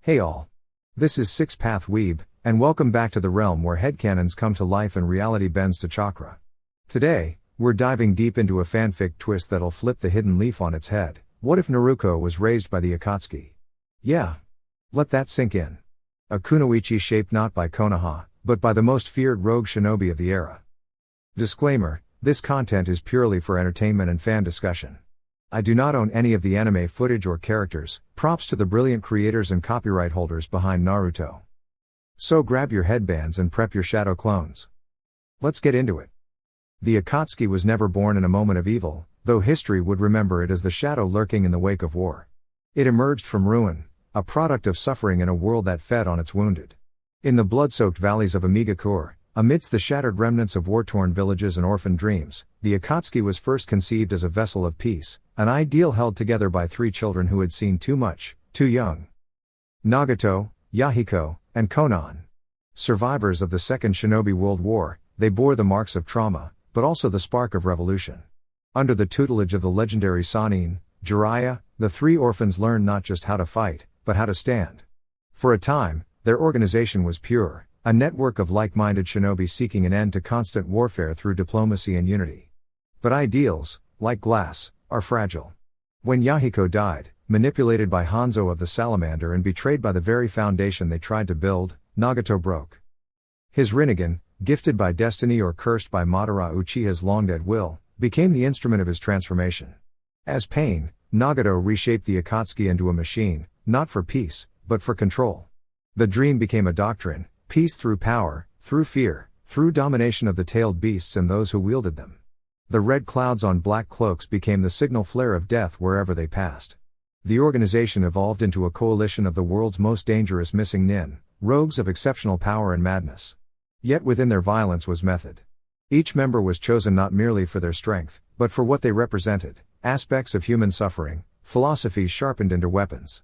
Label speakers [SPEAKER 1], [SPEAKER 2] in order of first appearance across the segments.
[SPEAKER 1] Hey all. This is Six Path Weeb, and welcome back to the realm where headcanons come to life and reality bends to chakra. Today, we're diving deep into a fanfic twist that'll flip the hidden leaf on its head. What if Naruko was raised by the Akatsuki? Yeah. Let that sink in. A kunoichi shaped not by Konoha, but by the most feared rogue shinobi of the era. Disclaimer, this content is purely for entertainment and fan discussion. I do not own any of the anime footage or characters. Props to the brilliant creators and copyright holders behind Naruto. So grab your headbands and prep your shadow clones. Let's get into it. The Akatsuki was never born in a moment of evil, though history would remember it as the shadow lurking in the wake of war. It emerged from ruin, a product of suffering in a world that fed on its wounded. In the blood-soaked valleys of Amigakure, amidst the shattered remnants of war-torn villages and orphaned dreams, the Akatsuki was first conceived as a vessel of peace, an ideal held together by three children who had seen too much, too young. Nagato, Yahiko, and Konan. Survivors of the Second Shinobi World War, they bore the marks of trauma, but also the spark of revolution. Under the tutelage of the legendary Sannin, Jiraiya, the three orphans learned not just how to fight, but how to stand. For a time, their organization was pure, a network of like-minded shinobi seeking an end to constant warfare through diplomacy and unity. But ideals, like glass, are fragile. When Yahiko died, manipulated by Hanzo of the Salamander and betrayed by the very foundation they tried to build, Nagato broke. His Rinnegan, gifted by destiny or cursed by Madara Uchiha's long-dead will, became the instrument of his transformation. As Pain, Nagato reshaped the Akatsuki into a machine, not for peace, but for control. The dream became a doctrine, peace through power, through fear, through domination of the tailed beasts and those who wielded them. The red clouds on black cloaks became the signal flare of death wherever they passed. The organization evolved into a coalition of the world's most dangerous missing nin, rogues of exceptional power and madness. Yet within their violence was method. Each member was chosen not merely for their strength, but for what they represented, aspects of human suffering, philosophies sharpened into weapons.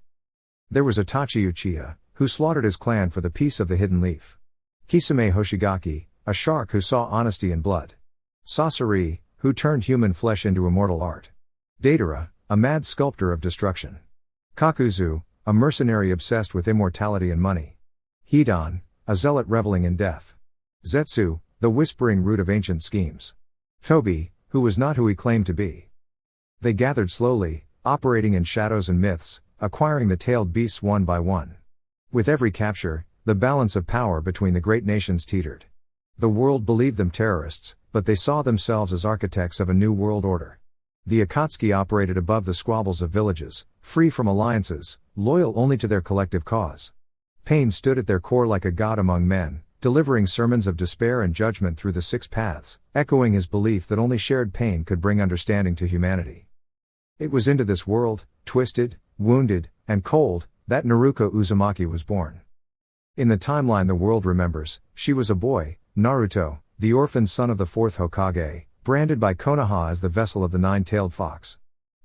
[SPEAKER 1] There was Itachi Uchiha, who slaughtered his clan for the peace of the hidden leaf. Kisame Hoshigaki, a shark who saw honesty in blood. Sasori, who turned human flesh into immortal art. Deidara, a mad sculptor of destruction. Kakuzu, a mercenary obsessed with immortality and money. Hidan, a zealot reveling in death. Zetsu, the whispering root of ancient schemes. Tobi, who was not who he claimed to be. They gathered slowly, operating in shadows and myths, acquiring the tailed beasts one by one. With every capture, the balance of power between the great nations teetered. The world believed them terrorists, but they saw themselves as architects of a new world order. The Akatsuki operated above the squabbles of villages, free from alliances, loyal only to their collective cause. Pain stood at their core like a god among men, delivering sermons of despair and judgment through the six paths, echoing his belief that only shared pain could bring understanding to humanity. It was into this world, twisted, wounded, and cold, that Naruko Uzumaki was born. In the timeline the world remembers, she was a boy, Naruto, the orphaned son of the fourth Hokage, branded by Konoha as the vessel of the nine-tailed fox.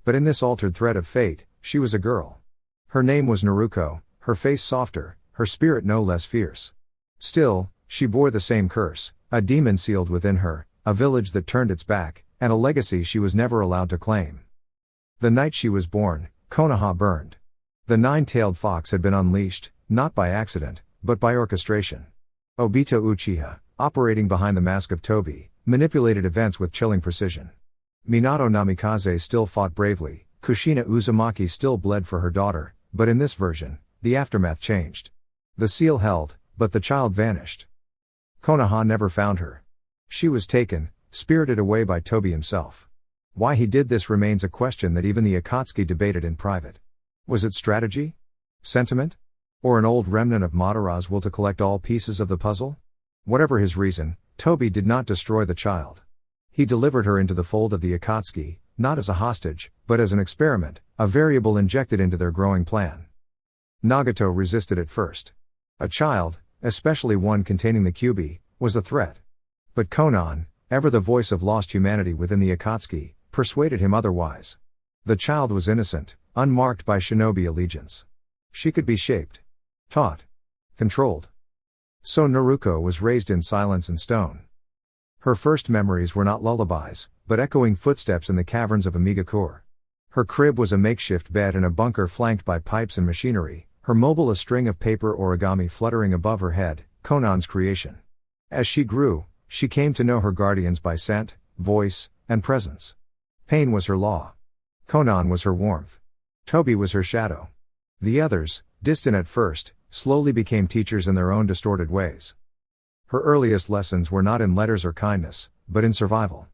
[SPEAKER 1] But in this altered thread of fate, she was a girl. Her name was Naruko, her face softer, her spirit no less fierce. Still, she bore the same curse, a demon sealed within her, a village that turned its back, and a legacy she was never allowed to claim. The night she was born, Konoha burned. The nine-tailed fox had been unleashed, not by accident, but by orchestration. Obito Uchiha, operating behind the mask of Tobi, manipulated events with chilling precision. Minato Namikaze still fought bravely, Kushina Uzumaki still bled for her daughter, but in this version, the aftermath changed. The seal held, but the child vanished. Konoha never found her. She was taken, spirited away by Tobi himself. Why he did this remains a question that even the Akatsuki debated in private. Was it strategy? Sentiment? Or an old remnant of Madara's will to collect all pieces of the puzzle? Whatever his reason, Tobi did not destroy the child. He delivered her into the fold of the Akatsuki, not as a hostage, but as an experiment, a variable injected into their growing plan. Nagato resisted at first. A child, especially one containing the Kyuubi, was a threat. But Konan, ever the voice of lost humanity within the Akatsuki, persuaded him otherwise. The child was innocent, unmarked by shinobi allegiance. She could be shaped, taught, controlled. So Naruko was raised in silence and stone. Her first memories were not lullabies, but echoing footsteps in the caverns of Amigakure. Her crib was a makeshift bed in a bunker flanked by pipes and machinery, Her mobile a string of paper origami fluttering above her head, Konan's creation. As she grew, she came to know her guardians by scent, voice, and presence. Pain was her law. Konan was her warmth. Toby was her shadow. The others, distant at first, slowly became teachers in their own distorted ways. Her earliest lessons were not in letters or kindness, but in survival.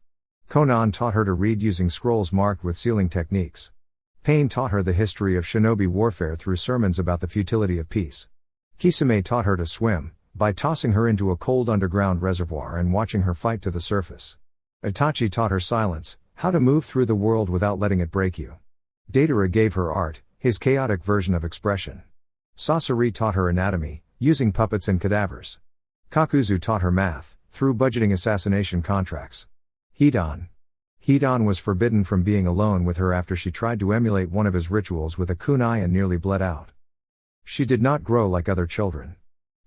[SPEAKER 1] Konan taught her to read using scrolls marked with sealing techniques. Pain taught her the history of shinobi warfare through sermons about the futility of peace. Kisame taught her to swim, by tossing her into a cold underground reservoir and watching her fight to the surface. Itachi taught her silence, how to move through the world without letting it break you. Deidara gave her art, his chaotic version of expression. Sasori taught her anatomy, using puppets and cadavers. Kakuzu taught her math, through budgeting assassination contracts. Hidan was forbidden from being alone with her after she tried to emulate one of his rituals with a kunai and nearly bled out. She did not grow like other children.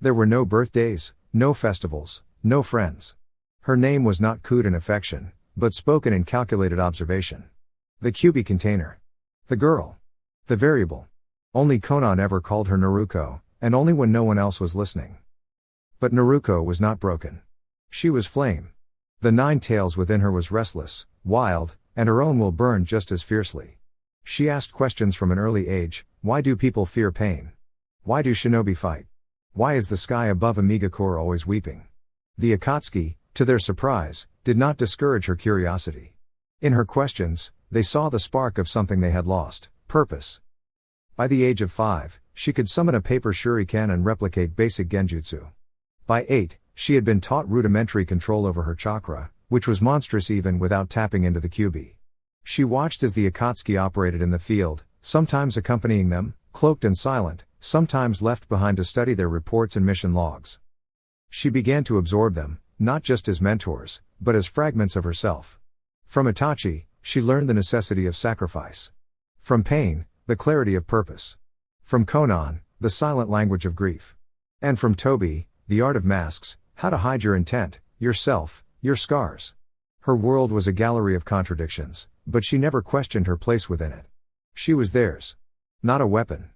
[SPEAKER 1] There were no birthdays, no festivals, no friends. Her name was not cooed in affection, but spoken in calculated observation. The QB container. The girl. The variable. Only Konan ever called her Naruko, and only when no one else was listening. But Naruko was not broken. She was flame. The 9 tails within her was restless, wild, and her own will burned just as fiercely. She asked questions from an early age. Why do people fear pain? Why do shinobi fight? Why is the sky above Amigakure always weeping? The Akatsuki, to their surprise, did not discourage her curiosity. In her questions, they saw the spark of something they had lost: purpose. By the age of 5, she could summon a paper shuriken and replicate basic genjutsu. By 8, she had been taught rudimentary control over her chakra, which was monstrous even without tapping into the QB. She watched as the Akatsuki operated in the field, sometimes accompanying them, cloaked and silent, sometimes left behind to study their reports and mission logs. She began to absorb them, not just as mentors, but as fragments of herself. From Itachi, she learned the necessity of sacrifice. From Pain, the clarity of purpose. From Konan, the silent language of grief. And from Toby, the art of masks, how to hide your intent, yourself, your scars. Her world was a gallery of contradictions, but she never questioned her place within it. She was theirs. Not a weapon.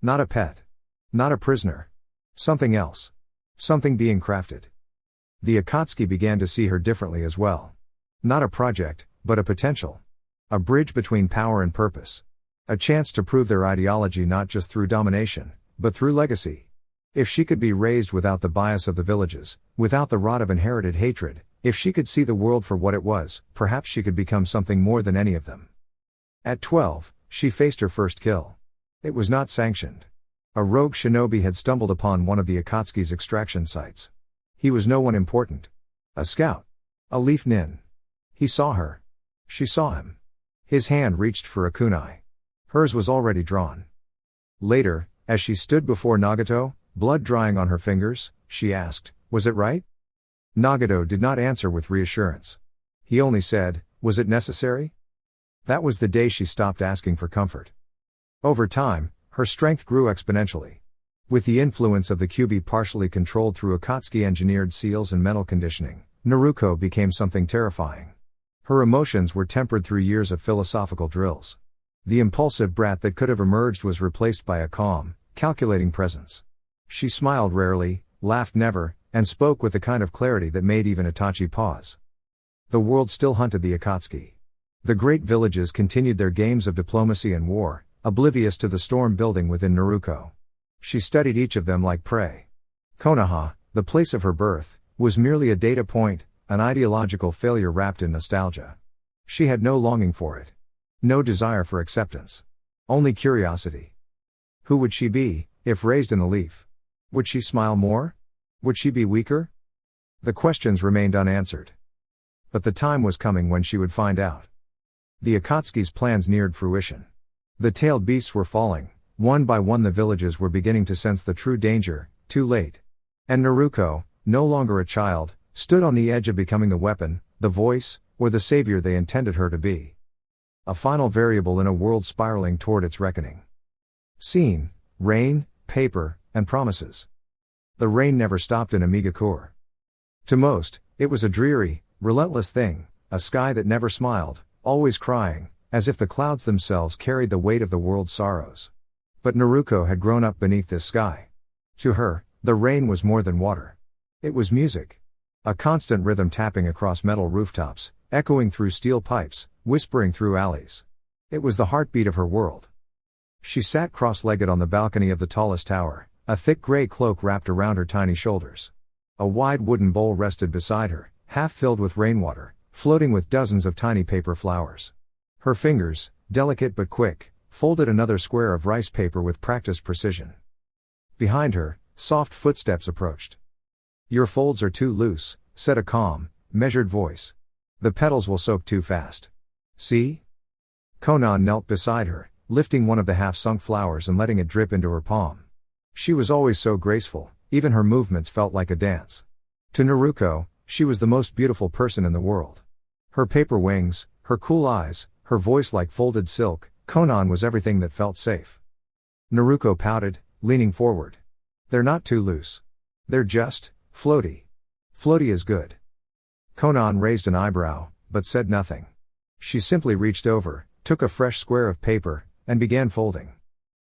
[SPEAKER 1] Not a pet. Not a prisoner. Something else. Something being crafted. The Akatsuki began to see her differently as well. Not a project, but a potential. A bridge between power and purpose. A chance to prove their ideology not just through domination, but through legacy. If she could be raised without the bias of the villages, without the rot of inherited hatred, if she could see the world for what it was, perhaps she could become something more than any of them. At 12, she faced her first kill. It was not sanctioned. A rogue shinobi had stumbled upon one of the Akatsuki's extraction sites. He was no one important. A scout. A leaf nin. He saw her. She saw him. His hand reached for a kunai. Hers was already drawn. Later, as she stood before Nagato, blood drying on her fingers, she asked, "Was it right?" Nagato did not answer with reassurance. He only said, "Was it necessary?" That was the day she stopped asking for comfort. Over time, her strength grew exponentially. With the influence of the QB partially controlled through Akatsuki-engineered seals and mental conditioning, Naruko became something terrifying. Her emotions were tempered through years of philosophical drills. The impulsive brat that could have emerged was replaced by a calm, calculating presence. She smiled rarely, laughed never, and spoke with the kind of clarity that made even Itachi pause. The world still hunted the Akatsuki. The great villages continued their games of diplomacy and war, oblivious to the storm building within Naruko. She studied each of them like prey. Konoha, the place of her birth, was merely a data point, an ideological failure wrapped in nostalgia. She had no longing for it. No desire for acceptance. Only curiosity. Who would she be, if raised in the leaf? Would she smile more? Would she be weaker? The questions remained unanswered. But the time was coming when she would find out. The Akatsuki's plans neared fruition. The tailed beasts were falling. One by one the villages were beginning to sense the true danger, too late. And Naruko, no longer a child, stood on the edge of becoming the weapon, the voice, or the savior they intended her to be. A final variable in a world spiraling toward its reckoning. Scene, rain, paper, and promises. The rain never stopped in Amigakure. To most, it was a dreary, relentless thing, a sky that never smiled, always crying, as if the clouds themselves carried the weight of the world's sorrows. But Naruko had grown up beneath this sky. To her, the rain was more than water. It was music. A constant rhythm tapping across metal rooftops, echoing through steel pipes, whispering through alleys. It was the heartbeat of her world. She sat cross-legged on the balcony of the tallest tower, a thick gray cloak wrapped around her tiny shoulders. A wide wooden bowl rested beside her, half filled with rainwater, floating with dozens of tiny paper flowers. Her fingers, delicate but quick, folded another square of rice paper with practiced precision. Behind her, soft footsteps approached. "Your folds are too loose," said a calm, measured voice. "The petals will soak too fast. See?" Konan knelt beside her, lifting one of the half-sunk flowers and letting it drip into her palm. She was always so graceful, even her movements felt like a dance. To Naruko, she was the most beautiful person in the world. Her paper wings, her cool eyes, her voice like folded silk, Konan was everything that felt safe. Naruko pouted, leaning forward. "They're not too loose. They're just floaty. Floaty is good." Konan raised an eyebrow, but said nothing. She simply reached over, took a fresh square of paper, and began folding.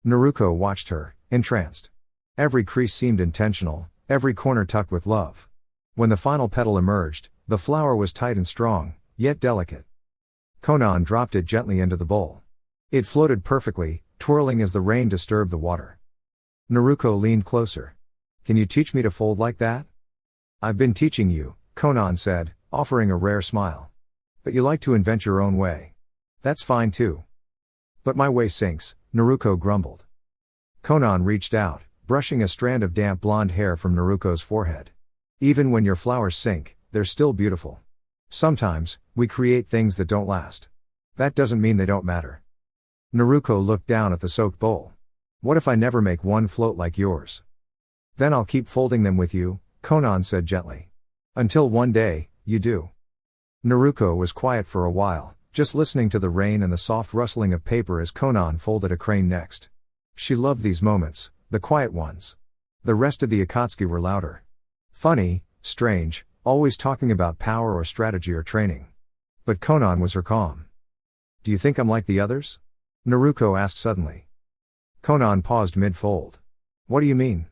[SPEAKER 1] Naruko watched her, entranced. Every crease seemed intentional, every corner tucked with love. When the final petal emerged, the flower was tight and strong, yet delicate. Konan dropped it gently into the bowl. It floated perfectly, twirling as the rain disturbed the water. Naruko leaned closer. "Can you teach me to fold like that?" "I've been teaching you," Konan said, offering a rare smile. "But you like to invent your own way. That's fine too." "But my way sinks," Naruko grumbled. Konan reached out, brushing a strand of damp blonde hair from Naruko's forehead. "Even when your flowers sink, they're still beautiful. Sometimes, we create things that don't last. That doesn't mean they don't matter." Naruko looked down at the soaked bowl. "What if I never make one float like yours?" "Then I'll keep folding them with you," Konan said gently. "Until one day, you do." Naruko was quiet for a while, just listening to the rain and the soft rustling of paper as Konan folded a crane next. She loved these moments, the quiet ones. The rest of the Akatsuki were louder. Funny, strange, always talking about power or strategy or training. But Konan was her calm. "Do you think I'm like the others?" Naruko asked suddenly. Konan paused mid-fold. "What do you mean?"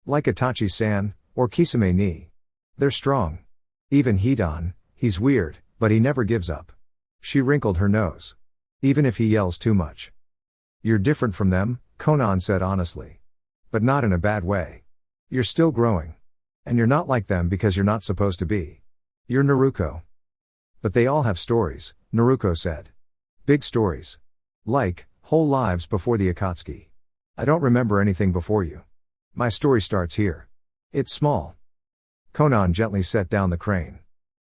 [SPEAKER 1] "Like Itachi-san, or Kisame-ni. They're strong. Even Hidan, he's weird, but he never gives up." She wrinkled her nose. "Even if he yells too much." "You're different from them," Konan said honestly. "But not in a bad way. You're still growing. And you're not like them because you're not supposed to be. You're Naruko." "But they all have stories," Naruko said. "Big stories. Like, whole lives before the Akatsuki. I don't remember anything before you. My story starts here. It's small." Konan gently set down the crane.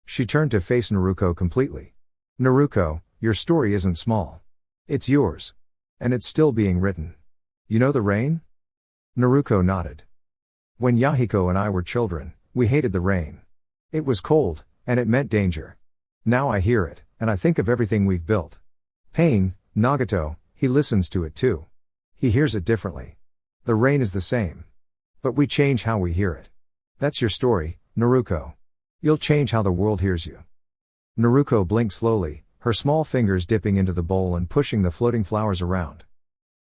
[SPEAKER 1] She turned to face Naruko completely. "Naruko, your story isn't small. It's yours. And it's still being written. You know the rain?" Naruko nodded. "When Yahiko and I were children, we hated the rain. It was cold, and it meant danger. Now I hear it, and I think of everything we've built. Pain, Nagato, he listens to it too. He hears it differently. The rain is the same. But we change how we hear it. That's your story, Naruko. You'll change how the world hears you." Naruko blinked slowly, her small fingers dipping into the bowl and pushing the floating flowers around.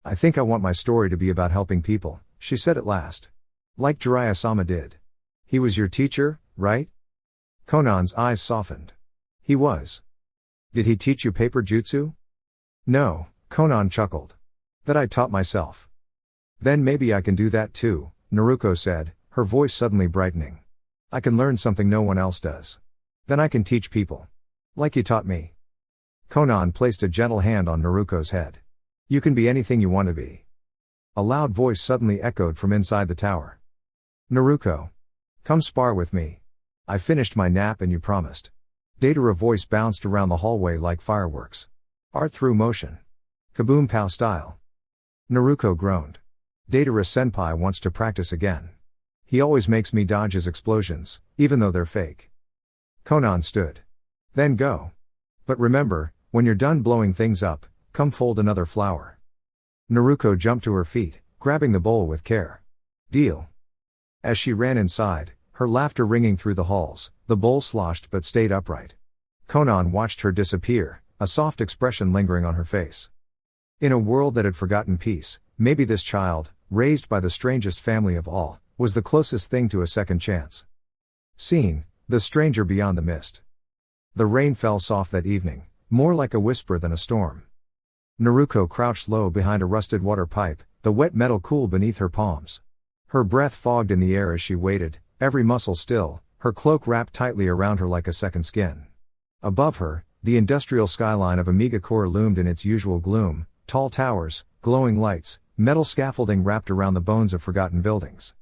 [SPEAKER 1] "I think I want my story to be about helping people," she said at last. "Like Jiraiya-sama did. He was your teacher, right?" Konan's eyes softened. "He was." "Did he teach you paper jutsu?" "No," Konan chuckled. "That I taught myself." "Then maybe I can do that too," Naruko said, her voice suddenly brightening. "I can learn something no one else does. Then I can teach people. Like you taught me." Konan placed a gentle hand on Naruko's head. "You can be anything you want to be." A loud voice suddenly echoed from inside the tower. "Naruko. Come spar with me. I finished my nap and you promised." Datara voice bounced around the hallway like fireworks. Art through motion. Kaboom pow style. Naruko groaned. Datara senpai wants to practice again. He always makes me dodge his explosions, even though they're fake. Konan stood. "Then go. But remember, when you're done blowing things up, come fold another flower." Naruko jumped to her feet, grabbing the bowl with care. "Deal." As she ran inside, her laughter ringing through the halls, the bowl sloshed but stayed upright. Konan watched her disappear, a soft expression lingering on her face. In a world that had forgotten peace, maybe this child, raised by the strangest family of all, was the closest thing to a second chance. Scene: the stranger beyond the mist. The rain fell soft that evening, more like a whisper than a storm. Naruko crouched low behind a rusted water pipe, the wet metal cool beneath her palms. Her breath fogged in the air as she waited, every muscle still, her cloak wrapped tightly around her like a second skin. Above her, the industrial skyline of Omegakure loomed in its usual gloom, tall towers, glowing lights, metal scaffolding wrapped around the bones of forgotten buildings.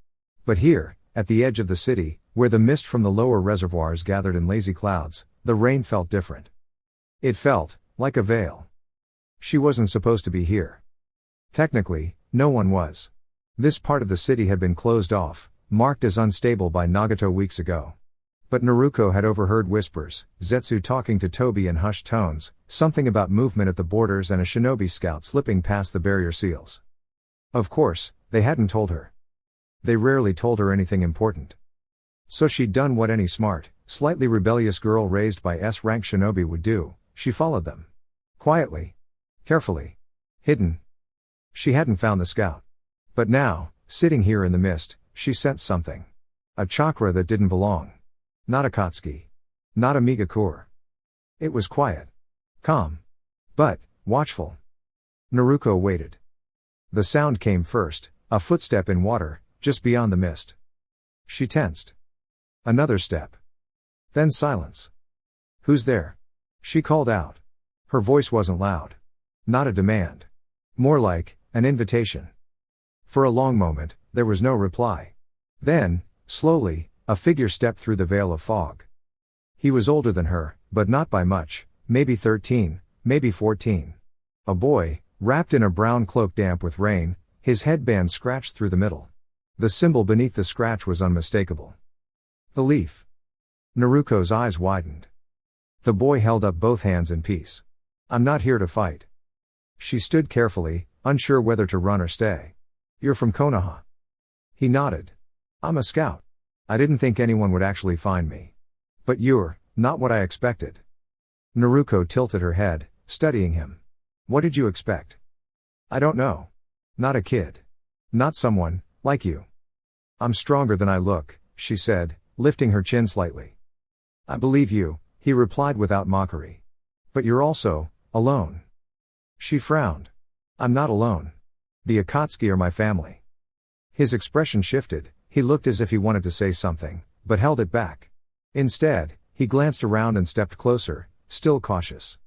[SPEAKER 1] But here, at the edge of the city, where the mist from the lower reservoirs gathered in lazy clouds, the rain felt different. It felt like a veil. She wasn't supposed to be here. Technically, no one was. This part of the city had been closed off, marked as unstable by Nagato weeks ago. But Naruko had overheard whispers, Zetsu talking to Tobi in hushed tones, something about movement at the borders and a shinobi scout slipping past the barrier seals. Of course, they hadn't told her. They rarely told her anything important. So she'd done what any smart, slightly rebellious girl raised by S-rank shinobi would do, she followed them. Quietly. Carefully. Hidden. She hadn't found the scout. But now, sitting here in the mist, she sensed something. A chakra that didn't belong. Not Akatsuki. Not Omegakure. It was quiet. Calm. But watchful. Naruko waited. The sound came first, a footstep in water, just beyond the mist. She tensed. Another step. Then silence. Who's there? She called out. Her voice wasn't loud. Not a demand. More like an invitation. For a long moment, there was no reply. Then, slowly, a figure stepped through the veil of fog. He was older than her, but not by much, maybe 13, maybe 14. A boy, wrapped in a brown cloak damp with rain, his headband scratched through the middle. The symbol beneath the scratch was unmistakable. The leaf. Naruko's eyes widened. The boy held up both hands in peace. I'm not here to fight. She stood carefully, unsure whether to run or stay. You're from Konoha. He nodded. I'm a scout. I didn't think anyone would actually find me. But you're not what I expected. Naruko tilted her head, studying him. What did you expect? I don't know. Not a kid. Not someone like you. I'm stronger than I look, she said, lifting her chin slightly. I believe you, he replied without mockery. But you're also alone. She frowned. I'm not alone. The Akatsuki are my family. His expression shifted. He looked as if he wanted to say something, but held it back. Instead, he glanced around and stepped closer, still cautious.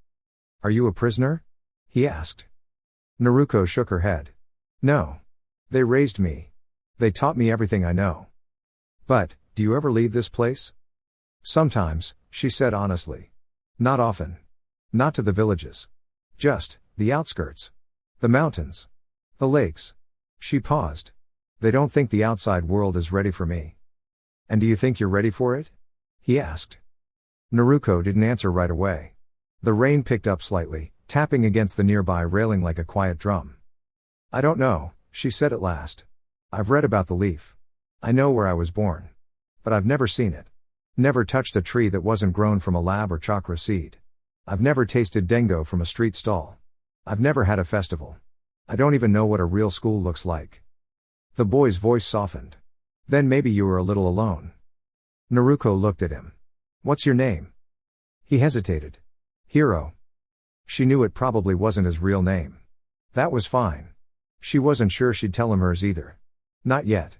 [SPEAKER 1] Are you a prisoner? He asked. Naruko shook her head. No. They raised me. They taught me everything I know. But, do you ever leave this place? Sometimes, she said honestly. Not often. Not to the villages. Just the outskirts. The mountains. The lakes. She paused. They don't think the outside world is ready for me. And do you think you're ready for it? He asked. Naruko didn't answer right away. The rain picked up slightly, tapping against the nearby railing like a quiet drum. I don't know, she said at last. I've read about the leaf. I know where I was born. But I've never seen it. Never touched a tree that wasn't grown from a lab or chakra seed. I've never tasted dengo from a street stall. I've never had a festival. I don't even know what a real school looks like. The boy's voice softened. Then maybe you were a little alone. Naruko looked at him. What's your name? He hesitated. Hiro. She knew it probably wasn't his real name. That was fine. She wasn't sure she'd tell him hers either. Not yet.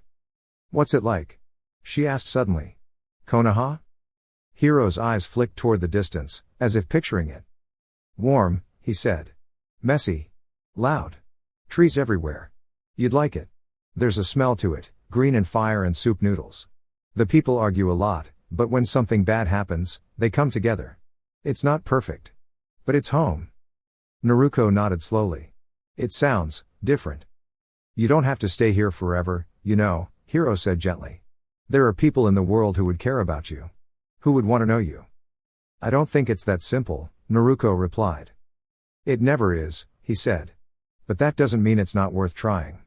[SPEAKER 1] What's it like? She asked suddenly. Konoha? Hiro's eyes flicked toward the distance, as if picturing it. Warm, he said. Messy. Loud. Trees everywhere. You'd like it. There's a smell to it, green and fire and soup noodles. The people argue a lot, but when something bad happens, they come together. It's not perfect. But it's home. Naruko nodded slowly. It sounds different. You don't have to stay here forever, you know, Hiro said gently. There are people in the world who would care about you. Who would want to know you. I don't think it's that simple, Naruko replied. It never is, he said. But that doesn't mean it's not worth trying.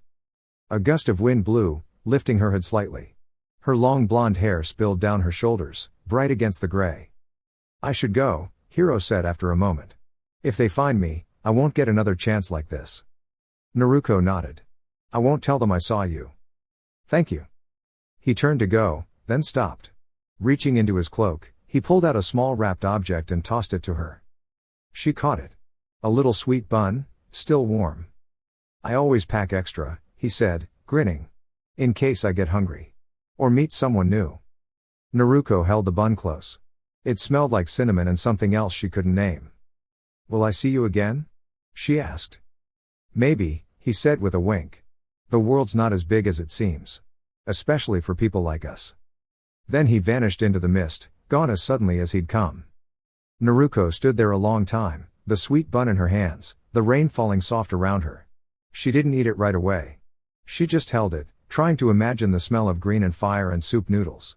[SPEAKER 1] A gust of wind blew, lifting her head slightly. Her long blonde hair spilled down her shoulders, bright against the gray. I should go, Hiro said after a moment. If they find me, I won't get another chance like this. Naruko nodded. I won't tell them I saw you. Thank you. He turned to go, then stopped. Reaching into his cloak, he pulled out a small wrapped object and tossed it to her. She caught it. A little sweet bun, still warm. I always pack extra, he said, grinning. In case I get hungry. Or meet someone new. Naruko held the bun close. It smelled like cinnamon and something else she couldn't name. Will I see you again? She asked. Maybe, he said with a wink. The world's not as big as it seems. Especially for people like us. Then he vanished into the mist, gone as suddenly as he'd come. Naruko stood there a long time, the sweet bun in her hands, the rain falling soft around her. She didn't eat it right away. She just held it, trying to imagine the smell of green and fire and soup noodles.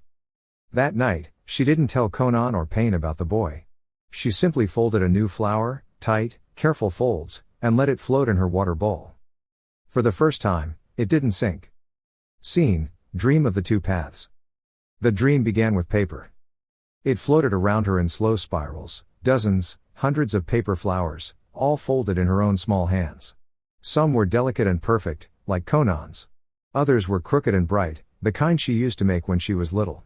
[SPEAKER 1] That night, she didn't tell Konan or Pain about the boy. She simply folded a new flower, tight, careful folds, and let it float in her water bowl. For the first time, it didn't sink. Scene, dream of the two paths. The dream began with paper. It floated around her in slow spirals, dozens, hundreds of paper flowers, all folded in her own small hands. Some were delicate and perfect, like Konan's. Others were crooked and bright, the kind she used to make when she was little.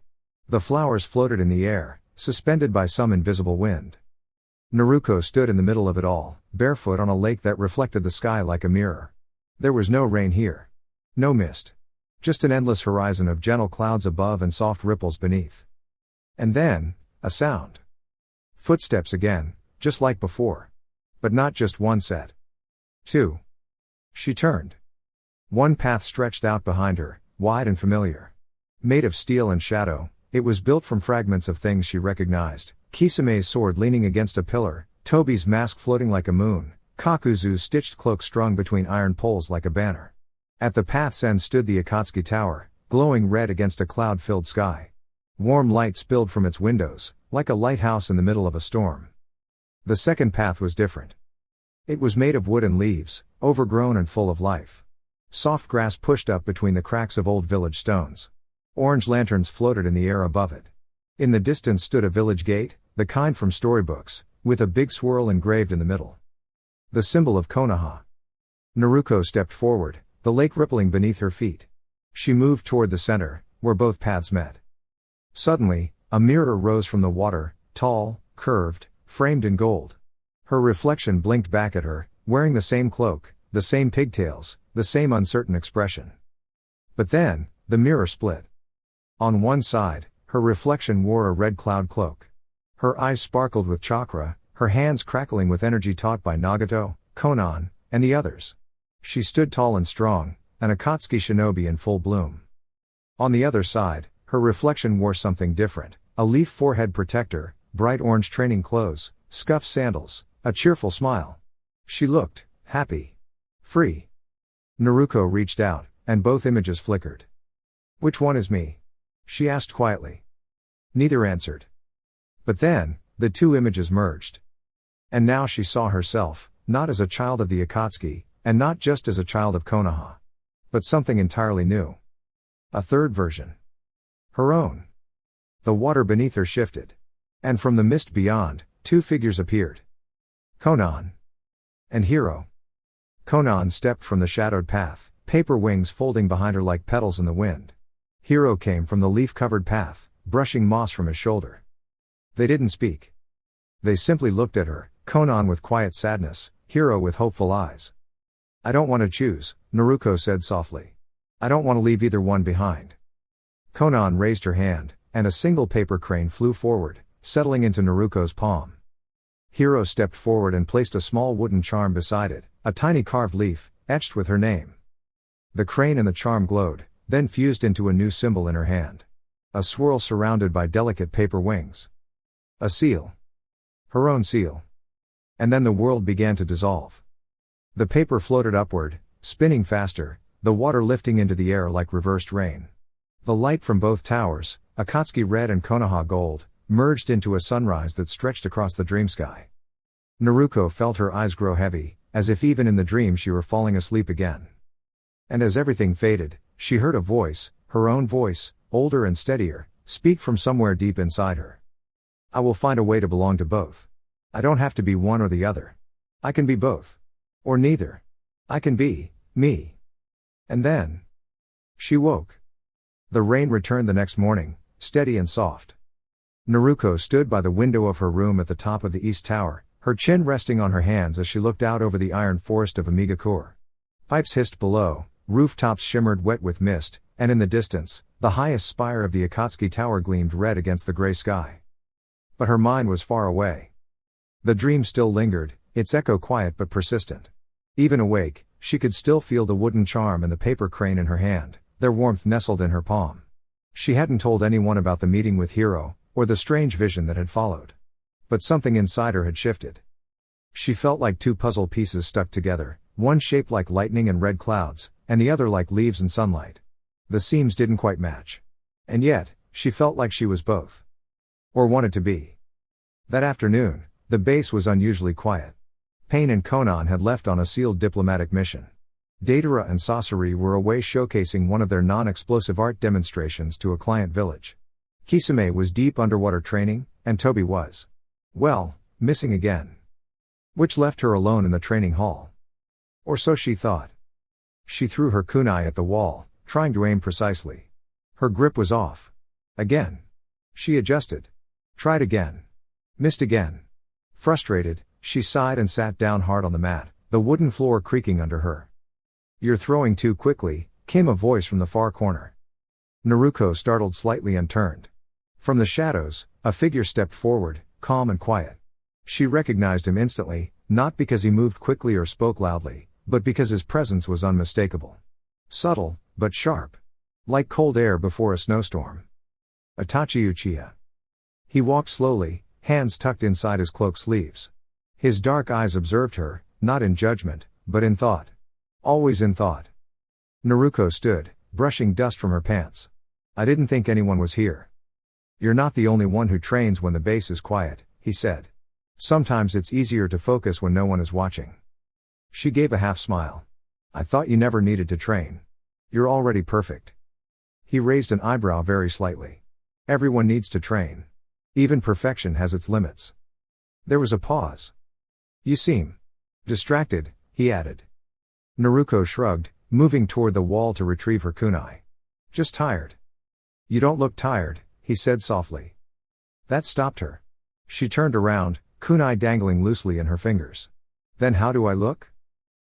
[SPEAKER 1] The flowers floated in the air, suspended by some invisible wind. Naruko stood in the middle of it all, barefoot on a lake that reflected the sky like a mirror. There was no rain here. No mist. Just an endless horizon of gentle clouds above and soft ripples beneath. And then, a sound. Footsteps again, just like before. But not just one set. Two. She turned. One path stretched out behind her, wide and familiar. Made of steel and shadow, it was built from fragments of things she recognized. Kisame's sword leaning against a pillar, Tobi's mask floating like a moon, Kakuzu's stitched cloak strung between iron poles like a banner. At the path's end stood the Akatsuki tower, glowing red against a cloud-filled sky. Warm light spilled from its windows, like a lighthouse in the middle of a storm. The second path was different. It was made of wood and leaves, overgrown and full of life. Soft grass pushed up between the cracks of old village stones. Orange lanterns floated in the air above it. In the distance stood a village gate, the kind from storybooks, with a big swirl engraved in the middle. The symbol of Konoha. Naruko stepped forward, the lake rippling beneath her feet. She moved toward the center, where both paths met. Suddenly, a mirror rose from the water, tall, curved, framed in gold. Her reflection blinked back at her, wearing the same cloak, the same pigtails, the same uncertain expression. But then, the mirror split. On one side, her reflection wore a red cloud cloak. Her eyes sparkled with chakra, her hands crackling with energy taught by Nagato, Konan, and the others. She stood tall and strong, an Akatsuki shinobi in full bloom. On the other side, her reflection wore something different, a leaf forehead protector, bright orange training clothes, scuffed sandals, a cheerful smile. She looked happy. Free. Naruko reached out, and both images flickered. Which one is me? She asked quietly. Neither answered. But then, the two images merged. And now she saw herself, not as a child of the Akatsuki, and not just as a child of Konoha. But something entirely new. A third version. Her own. The water beneath her shifted. And from the mist beyond, two figures appeared. Konan. And Hiro. Konan stepped from the shadowed path, paper wings folding behind her like petals in the wind. Hiro came from the leaf-covered path, brushing moss from his shoulder. They didn't speak. They simply looked at her, Konan with quiet sadness, Hiro with hopeful eyes. I don't want to choose, Naruko said softly. I don't want to leave either one behind. Konan raised her hand, and a single paper crane flew forward, settling into Naruko's palm. Hiro stepped forward and placed a small wooden charm beside it, a tiny carved leaf, etched with her name. The crane and the charm glowed, then fused into a new symbol in her hand. A swirl surrounded by delicate paper wings. A seal. Her own seal. And then the world began to dissolve. The paper floated upward, spinning faster, the water lifting into the air like reversed rain. The light from both towers, Akatsuki red and Konoha gold, merged into a sunrise that stretched across the dream sky. Naruko felt her eyes grow heavy, as if even in the dream she were falling asleep again. And as everything faded, she heard a voice, her own voice, older and steadier, speak from somewhere deep inside her. I will find a way to belong to both. I don't have to be one or the other. I can be both. Or neither. I can be me. And then she woke. The rain returned the next morning, steady and soft. Naruko stood by the window of her room at the top of the east tower, her chin resting on her hands as she looked out over the iron forest of Amigakure. Pipes hissed below, rooftops shimmered wet with mist, and in the distance, the highest spire of the Akatsuki tower gleamed red against the gray sky. But her mind was far away. The dream still lingered, its echo quiet but persistent. Even awake, she could still feel the wooden charm and the paper crane in her hand, their warmth nestled in her palm. She hadn't told anyone about the meeting with Hiro, or the strange vision that had followed. But something inside her had shifted. She felt like two puzzle pieces stuck together, one shaped like lightning and red clouds, and the other like leaves and sunlight. The seams didn't quite match. And yet, she felt like she was both. Or wanted to be. That afternoon, the base was unusually quiet. Pain and Konan had left on a sealed diplomatic mission. Datara and Sasori were away showcasing one of their non-explosive art demonstrations to a client village. Kisame was deep underwater training, and Tobi was, well, missing again. Which left her alone in the training hall. Or so she thought. She threw her kunai at the wall, trying to aim precisely. Her grip was off. Again. She adjusted. Tried again. Missed again. Frustrated, she sighed and sat down hard on the mat, the wooden floor creaking under her. "You're throwing too quickly," came a voice from the far corner. Naruko startled slightly and turned. From the shadows, a figure stepped forward, calm and quiet. She recognized him instantly, not because he moved quickly or spoke loudly, but because his presence was unmistakable. Subtle, but sharp. Like cold air before a snowstorm. Itachi Uchiha. He walked slowly, hands tucked inside his cloak sleeves. His dark eyes observed her, not in judgment, but in thought. Always in thought. Naruko stood, brushing dust from her pants. "I didn't think anyone was here." "You're not the only one who trains when the base is quiet," he said. "Sometimes it's easier to focus when no one is watching." She gave a half smile. "I thought you never needed to train. You're already perfect." He raised an eyebrow very slightly. "Everyone needs to train. Even perfection has its limits." There was a pause. "You seem distracted," he added. Naruko shrugged, moving toward the wall to retrieve her kunai. "Just tired." "You don't look tired," he said softly. That stopped her. She turned around, kunai dangling loosely in her fingers. "Then how do I look?"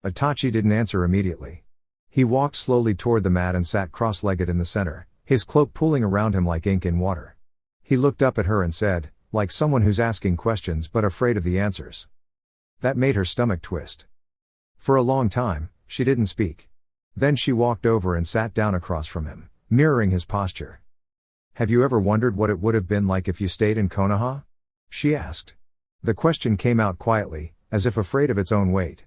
[SPEAKER 1] Itachi didn't answer immediately. He walked slowly toward the mat and sat cross-legged in the center, his cloak pooling around him like ink in water. He looked up at her and said, like someone who's asking questions but afraid of the answers. That made her stomach twist. For a long time, she didn't speak. Then she walked over and sat down across from him, mirroring his posture. "Have you ever wondered what it would have been like if you stayed in Konoha?" she asked. The question came out quietly, as if afraid of its own weight.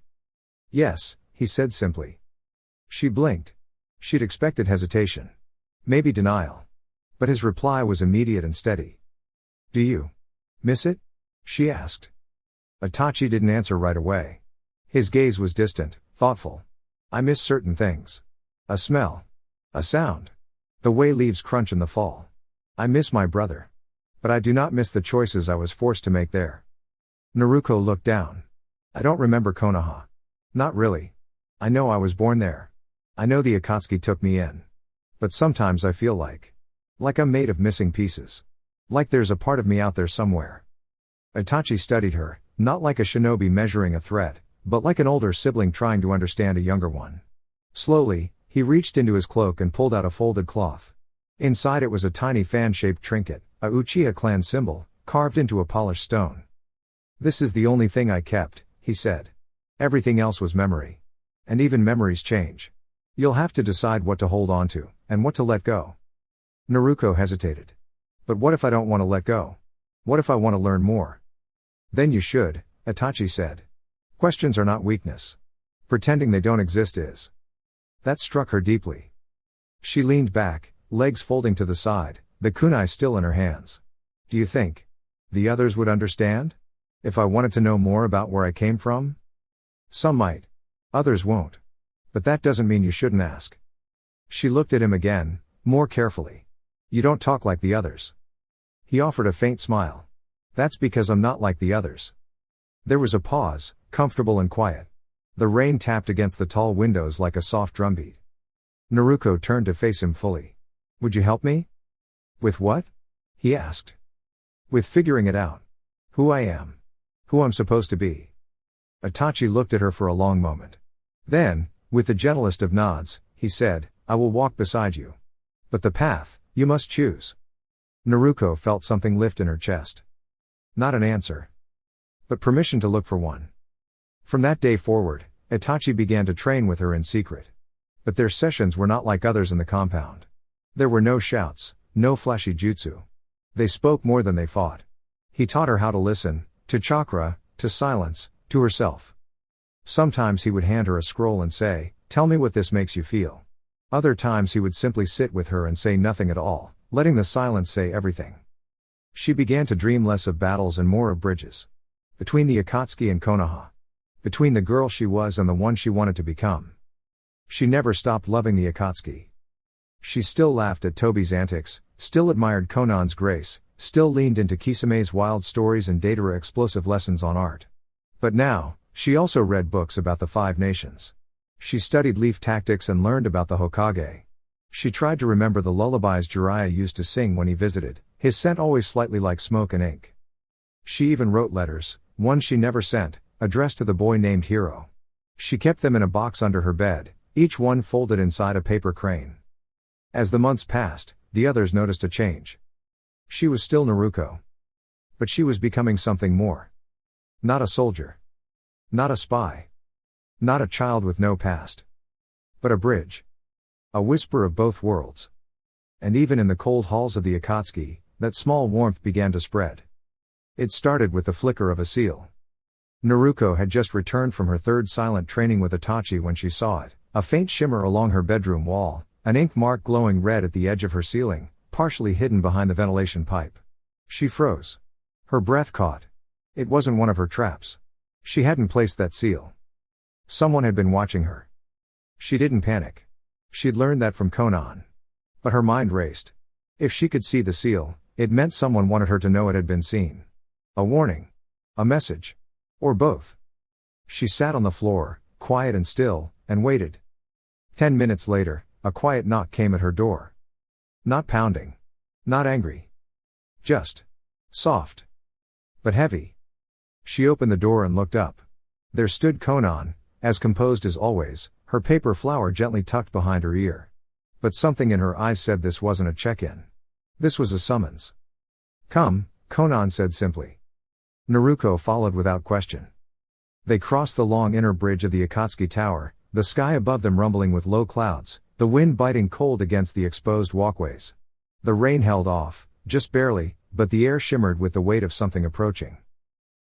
[SPEAKER 1] "Yes," he said simply. She blinked. She'd expected hesitation. Maybe denial. But his reply was immediate and steady. "Do you miss it?" she asked. Itachi didn't answer right away. His gaze was distant, thoughtful. "I miss certain things. A smell. A sound. The way leaves crunch in the fall. I miss my brother. But I do not miss the choices I was forced to make there." Naruko looked down. "I don't remember Konoha. Not really. I know I was born there. I know the Akatsuki took me in. But sometimes I feel like I'm made of missing pieces. Like there's a part of me out there somewhere." Itachi studied her, not like a shinobi measuring a threat, but like an older sibling trying to understand a younger one. Slowly, he reached into his cloak and pulled out a folded cloth. Inside it was a tiny fan-shaped trinket, a Uchiha clan symbol, carved into a polished stone. "This is the only thing I kept," he said. "Everything else was memory. And even memories change. You'll have to decide what to hold on to, and what to let go." Naruko hesitated. "But what if I don't want to let go? What if I want to learn more?" "Then you should," Itachi said. "Questions are not weakness. Pretending they don't exist is." That struck her deeply. She leaned back, legs folding to the side, the kunai still in her hands. "Do you think the others would understand? If I wanted to know more about where I came from?" "Some might. Others won't. But that doesn't mean you shouldn't ask." She looked at him again, more carefully. "You don't talk like the others." He offered a faint smile. "That's because I'm not like the others." There was a pause, comfortable and quiet. The rain tapped against the tall windows like a soft drumbeat. Naruko turned to face him fully. Would you help me? With what? He asked. With figuring it out. Who I am. Who I'm supposed to be. Itachi looked at her for a long moment. Then, with the gentlest of nods, he said, I will walk beside you. But the path, you must choose. Naruko felt something lift in her chest. Not an answer. But permission to look for one. From that day forward, Itachi began to train with her in secret. But their sessions were not like others in the compound. There were no shouts, no flashy jutsu. They spoke more than they fought. He taught her how to listen, to chakra, to silence, to herself. Sometimes he would hand her a scroll and say, tell me what this makes you feel. Other times he would simply sit with her and say nothing at all, letting the silence say everything. She began to dream less of battles and more of bridges. Between the Akatsuki and Konoha. Between the girl she was and the one she wanted to become. She never stopped loving the Akatsuki. She still laughed at Tobi's antics, still admired Konan's grace, still leaned into Kisame's wild stories and Datara explosive lessons on art. But now, she also read books about the 5 nations. She studied leaf tactics and learned about the Hokage. She tried to remember the lullabies Jiraiya used to sing when he visited, his scent always slightly like smoke and ink. She even wrote letters, one she never sent, addressed to the boy named Hiro. She kept them in a box under her bed, each one folded inside a paper crane. As the months passed, the others noticed a change. She was still Naruko. But she was becoming something more. Not a soldier. Not a spy. Not a child with no past. But a bridge. A whisper of both worlds. And even in the cold halls of the Akatsuki, that small warmth began to spread. It started with the flicker of a seal. Naruko had just returned from her 3rd silent training with Itachi when she saw it, a faint shimmer along her bedroom wall, an ink mark glowing red at the edge of her ceiling, partially hidden behind the ventilation pipe. She froze. Her breath caught. It wasn't one of her traps. She hadn't placed that seal. Someone had been watching her. She didn't panic. She'd learned that from Konan. But her mind raced. If she could see the seal, it meant someone wanted her to know it had been seen. A warning. A message. Or both. She sat on the floor, quiet and still, and waited. 10 minutes later, a quiet knock came at her door. Not pounding. Not angry. Just soft. But heavy. She opened the door and looked up. There stood Konan, as composed as always, her paper flower gently tucked behind her ear. But something in her eyes said this wasn't a check-in. This was a summons. Come, Konan said simply. Naruko followed without question. They crossed the long inner bridge of the Akatsuki Tower, the sky above them rumbling with low clouds, the wind biting cold against the exposed walkways. The rain held off, just barely, but the air shimmered with the weight of something approaching.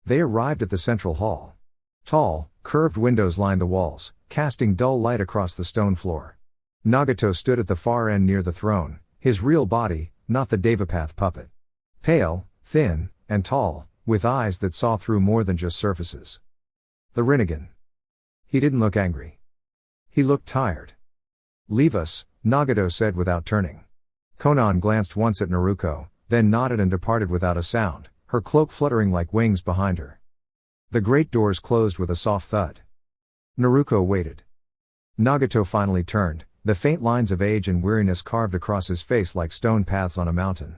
[SPEAKER 1] They arrived at the central hall. Tall, curved windows lined the walls, casting dull light across the stone floor. Nagato stood at the far end near the throne, his real body, not the Devapath puppet. Pale, thin, and tall, with eyes that saw through more than just surfaces. The Rinnegan. He didn't look angry. He looked tired. Leave us, Nagato said without turning. Konan glanced once at Naruko, then nodded and departed without a sound, her cloak fluttering like wings behind her. The great doors closed with a soft thud. Naruko waited. Nagato finally turned, the faint lines of age and weariness carved across his face like stone paths on a mountain.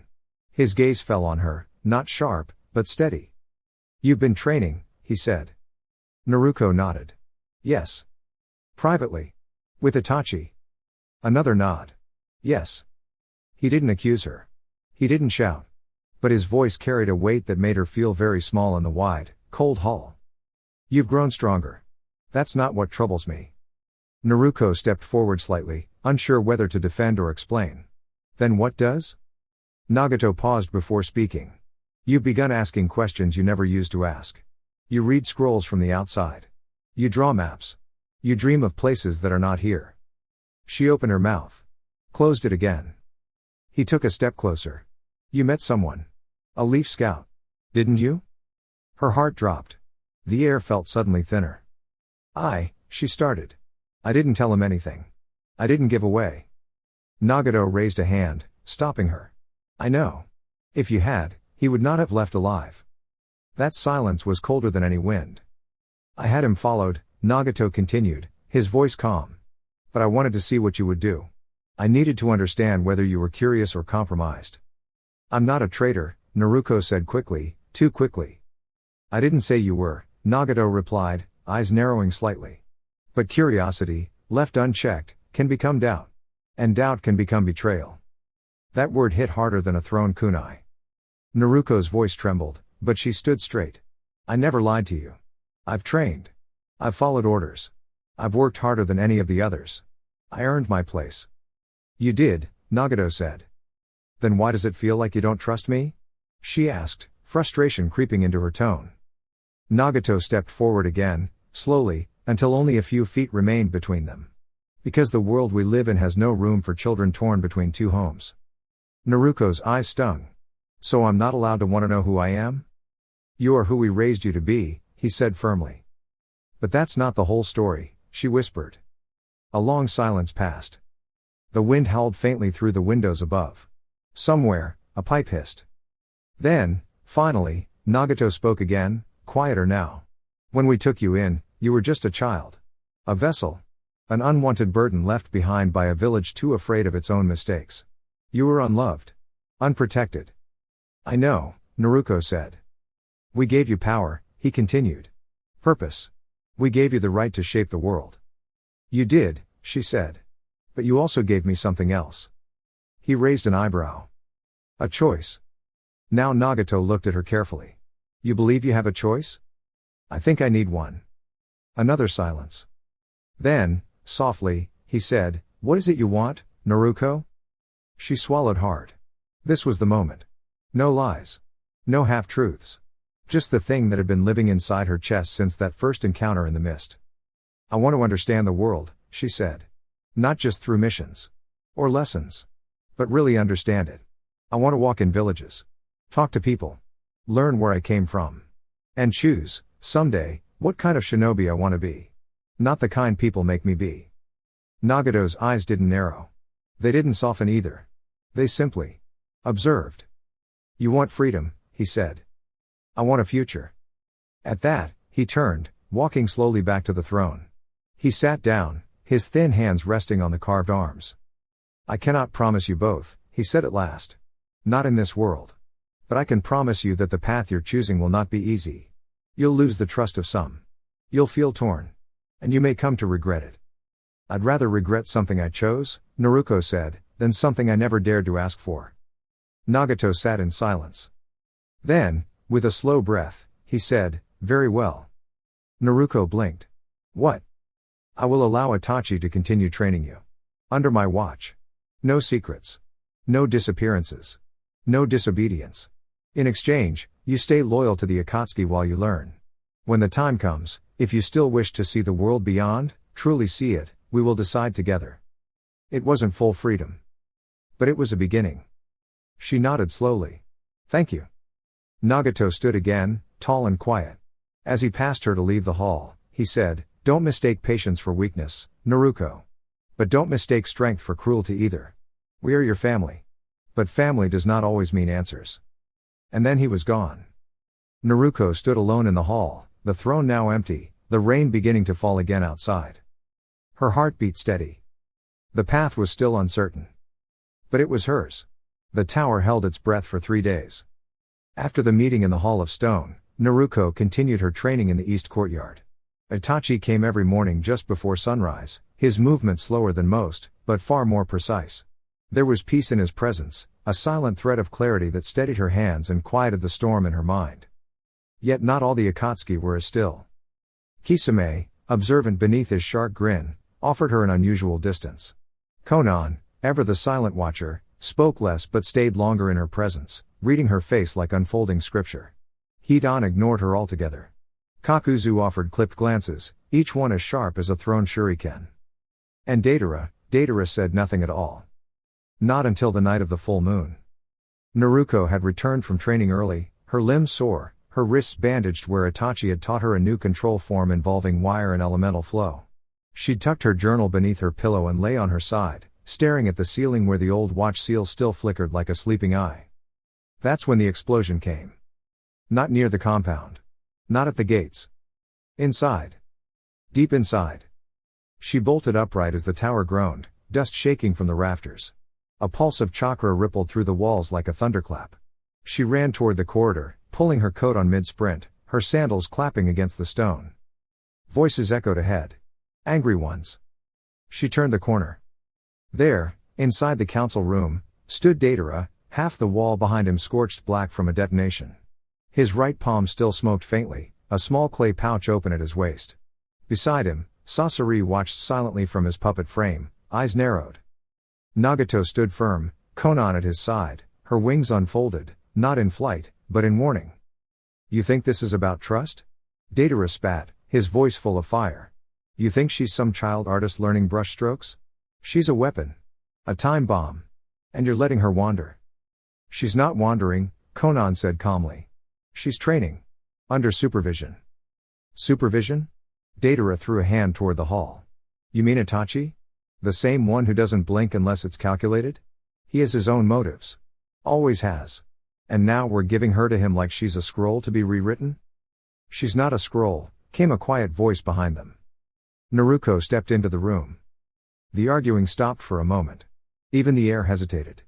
[SPEAKER 1] His gaze fell on her, not sharp, but steady. You've been training, he said. Naruko nodded. Yes. Privately. With Itachi. Another nod. Yes. He didn't accuse her. He didn't shout. But his voice carried a weight that made her feel very small in the wide, cold hall. You've grown stronger. That's not what troubles me. Naruko stepped forward slightly, unsure whether to defend or explain. Then what does? Nagato paused before speaking. You've begun asking questions you never used to ask. You read scrolls from the outside. You draw maps. You dream of places that are not here. She opened her mouth. Closed it again. He took a step closer. You met someone. A Leaf Scout. Didn't you? Her heart dropped. The air felt suddenly thinner. She started. I didn't tell him anything. I didn't give away. Nagato raised a hand, stopping her. I know. If you had, he would not have left alive. That silence was colder than any wind. I had him followed, Nagato continued, his voice calm. But I wanted to see what you would do. I needed to understand whether you were curious or compromised. I'm not a traitor, Naruko said quickly, too quickly. I didn't say you were, Nagato replied, eyes narrowing slightly. But curiosity, left unchecked, can become doubt. And doubt can become betrayal. That word hit harder than a thrown kunai. Naruko's voice trembled, but she stood straight. I never lied to you. I've trained. I've followed orders. I've worked harder than any of the others. I earned my place. You did, Nagato said. Then why does it feel like you don't trust me? She asked, frustration creeping into her tone. Nagato stepped forward again, slowly, until only a few feet remained between them. Because the world we live in has no room for children torn between two homes. Naruko's eyes stung. So I'm not allowed to want to know who I am? You are who we raised you to be, he said firmly. But that's not the whole story, she whispered. A long silence passed. The wind howled faintly through the windows above. Somewhere, a pipe hissed. Then, finally, Nagato spoke again, quieter now. When we took you in, you were just a child. A vessel. An unwanted burden left behind by a village too afraid of its own mistakes. You were unloved. Unprotected. I know, Naruko said. We gave you power, he continued. Purpose. We gave you the right to shape the world. You did, she said. But you also gave me something else. He raised an eyebrow. A choice. Now Nagato looked at her carefully. You believe you have a choice? I think I need one. Another silence. Then, softly, he said, what is it you want, Naruko? She swallowed hard. This was the moment. No lies. No half-truths. Just the thing that had been living inside her chest since that first encounter in the mist. I want to understand the world, she said. Not just through missions. Or lessons. But really understand it. I want to walk in villages. Talk to people. Learn where I came from. And choose, someday, what kind of shinobi I want to be. Not the kind people make me be. Nagato's eyes didn't narrow. They didn't soften either. They simply observed. You want freedom, he said. I want a future. At that, he turned, walking slowly back to the throne. He sat down, his thin hands resting on the carved arms. I cannot promise you both, he said at last. Not in this world. But I can promise you that the path you're choosing will not be easy. You'll lose the trust of some. You'll feel torn. And you may come to regret it. I'd rather regret something I chose, Naruko said, than something I never dared to ask for. Nagato sat in silence. Then, with a slow breath, he said, very well. Naruko blinked. What? I will allow Itachi to continue training you. Under my watch. No secrets. No disappearances. No disobedience. In exchange, you stay loyal to the Akatsuki while you learn. When the time comes, if you still wish to see the world beyond, truly see it, we will decide together. It wasn't full freedom. But it was a beginning. She nodded slowly. Thank you. Nagato stood again, tall and quiet. As he passed her to leave the hall, he said, don't mistake patience for weakness, Naruko. But don't mistake strength for cruelty either. We are your family. But family does not always mean answers. And then he was gone. Naruko stood alone in the hall, the throne now empty, the rain beginning to fall again outside. Her heart beat steady. The path was still uncertain. But it was hers. The tower held its breath for 3 days. After the meeting in the Hall of Stone, Naruko continued her training in the East Courtyard. Itachi came every morning just before sunrise, his movement slower than most, but far more precise. There was peace in his presence, a silent thread of clarity that steadied her hands and quieted the storm in her mind. Yet not all the Akatsuki were as still. Kisame, observant beneath his sharp grin, offered her an unusual distance. Konan, ever the silent watcher, spoke less but stayed longer in her presence, reading her face like unfolding scripture. Hidan ignored her altogether. Kakuzu offered clipped glances, each one as sharp as a thrown shuriken. And Datara said nothing at all. Not until the night of the full moon. Naruko had returned from training early, her limbs sore, her wrists bandaged where Itachi had taught her a new control form involving wire and elemental flow. She'd tucked her journal beneath her pillow and lay on her side, staring at the ceiling where the old watch seal still flickered like a sleeping eye. That's when the explosion came. Not near the compound. Not at the gates. Inside. Deep inside. She bolted upright as the tower groaned, dust shaking from the rafters. A pulse of chakra rippled through the walls like a thunderclap. She ran toward the corridor, pulling her coat on mid-sprint, her sandals clapping against the stone. Voices echoed ahead. Angry ones. She turned the corner. There, inside the council room, stood Datara, half the wall behind him scorched black from a detonation. His right palm still smoked faintly, a small clay pouch open at his waist. Beside him, Sasori watched silently from his puppet frame, eyes narrowed. Nagato stood firm, Konan at his side, her wings unfolded, not in flight, but in warning. You think this is about trust? Datara spat, his voice full of fire. You think she's some child artist learning brushstrokes? She's a weapon. A time bomb. And you're letting her wander. She's not wandering, Konan said calmly. She's training. Under supervision. Supervision? Datara threw a hand toward the hall. You mean Itachi? The same one who doesn't blink unless it's calculated? He has his own motives. Always has. And now we're giving her to him like she's a scroll to be rewritten? She's not a scroll, came a quiet voice behind them. Naruko stepped into the room. The arguing stopped for a moment. Even the air hesitated.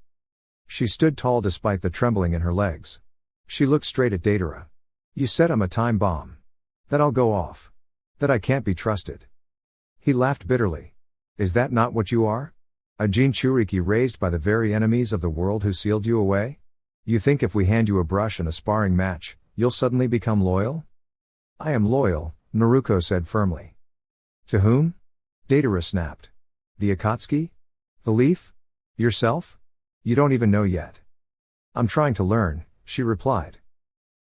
[SPEAKER 1] She stood tall despite the trembling in her legs. She looked straight at Datara. You said I'm a time bomb. That I'll go off. That I can't be trusted. He laughed bitterly. Is that not what you are? A Jinchuriki raised by the very enemies of the world who sealed you away? You think if we hand you a brush and a sparring match, you'll suddenly become loyal? I am loyal, Naruko said firmly. To whom? Datara snapped. The Akatsuki? The leaf? Yourself? You don't even know yet. I'm trying to learn, she replied.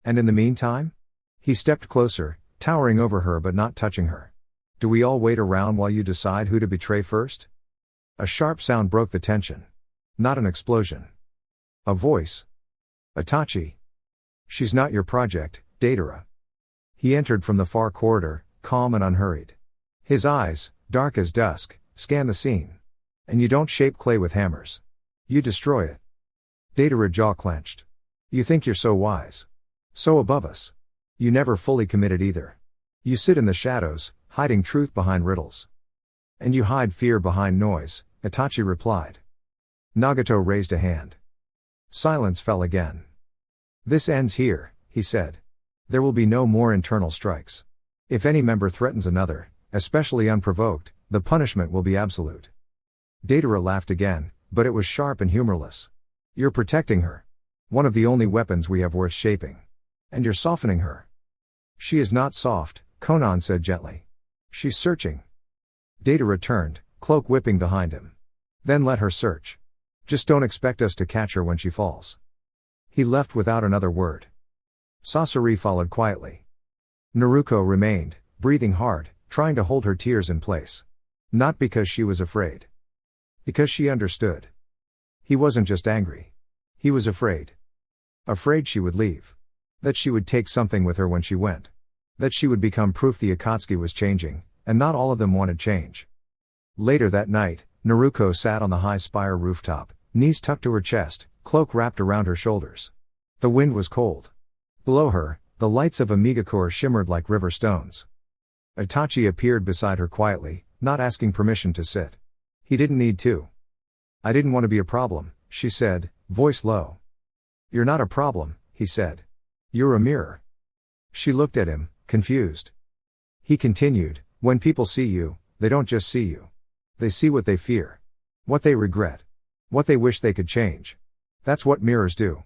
[SPEAKER 1] And in the meantime? He stepped closer, towering over her but not touching her. Do we all wait around while you decide who to betray first? A sharp sound broke the tension. Not an explosion. A voice. Itachi. She's not your project, Datara. He entered from the far corridor, calm and unhurried. His eyes, dark as dusk, scanned the scene. And you don't shape clay with hammers. You destroy it. Datara jaw clenched. You think you're so wise. So above us. You never fully committed either. You sit in the shadows, hiding truth behind riddles. And you hide fear behind noise, Itachi replied. Nagato raised a hand. Silence fell again. This ends here, he said. There will be no more internal strikes. If any member threatens another, especially unprovoked, the punishment will be absolute. Datara laughed again, but it was sharp and humorless. You're protecting her. One of the only weapons we have worth shaping. And you're softening her. She is not soft, Konan said gently. She's searching. Datara turned, cloak whipping behind him. Then let her search. Just don't expect us to catch her when she falls. He left without another word. Sasori followed quietly. Naruko remained, breathing hard, trying to hold her tears in place. Not because she was afraid. Because she understood. He wasn't just angry. He was afraid. Afraid she would leave. That she would take something with her when she went. That she would become proof the Akatsuki was changing, and not all of them wanted change. Later that night, Naruko sat on the high spire rooftop, knees tucked to her chest, cloak wrapped around her shoulders. The wind was cold. Below her, the lights of a Megakure shimmered like river stones. Itachi appeared beside her quietly, not asking permission to sit. He didn't need to. I didn't want to be a problem, she said, voice low. You're not a problem, he said. You're a mirror. She looked at him, confused. He continued, when people see you, they don't just see you. They see what they fear. What they regret. What they wish they could change. That's what mirrors do.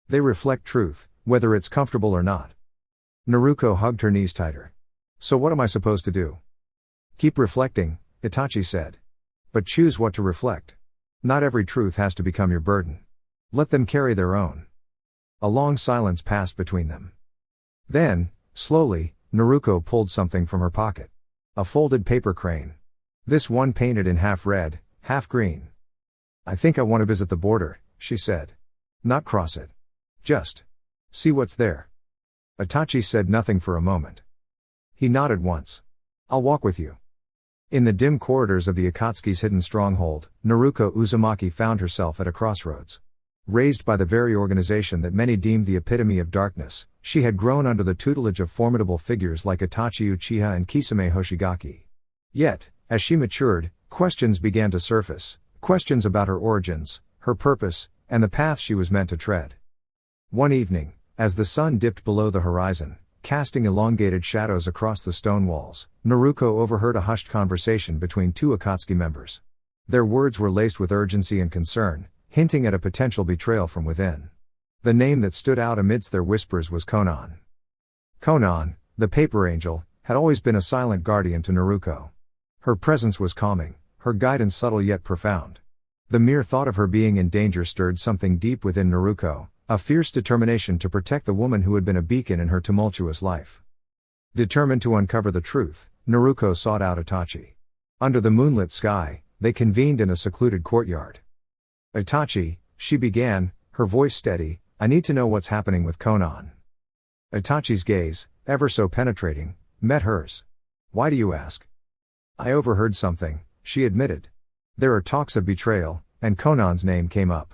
[SPEAKER 1] They reflect truth, whether it's comfortable or not. Naruko hugged her knees tighter. So what am I supposed to do? Keep reflecting, Itachi said. But choose what to reflect. Not every truth has to become your burden. Let them carry their own. A long silence passed between them. Then, slowly, Naruko pulled something from her pocket. A folded paper crane. This one painted in half red, half green. I think I want to visit the border, she said. Not cross it. Just see what's there. Itachi said nothing for a moment. He nodded once. I'll walk with you. In the dim corridors of the Akatsuki's hidden stronghold, Naruko Uzumaki found herself at a crossroads. Raised by the very organization that many deemed the epitome of darkness, she had grown under the tutelage of formidable figures like Itachi Uchiha and Kisame Hoshigaki. Yet, As she matured, questions began to surface, questions about her origins, her purpose, and the path she was meant to tread. One evening, as the sun dipped below the horizon, casting elongated shadows across the stone walls, Naruko overheard a hushed conversation between two Akatsuki members. Their words were laced with urgency and concern, hinting at a potential betrayal from within. The name that stood out amidst their whispers was Konan. Konan, the paper angel, had always been a silent guardian to Naruko. Her presence was calming, her guidance subtle yet profound. The mere thought of her being in danger stirred something deep within Naruko, a fierce determination to protect the woman who had been a beacon in her tumultuous life. Determined to uncover the truth, Naruko sought out Itachi. Under the moonlit sky, they convened in a secluded courtyard. "Itachi," she began, her voice steady, "I need to know what's happening with Konan." Itachi's gaze, ever so penetrating, met hers. "Why do you ask?" "I overheard something," she admitted. "There are talks of betrayal," and Konan's name came up.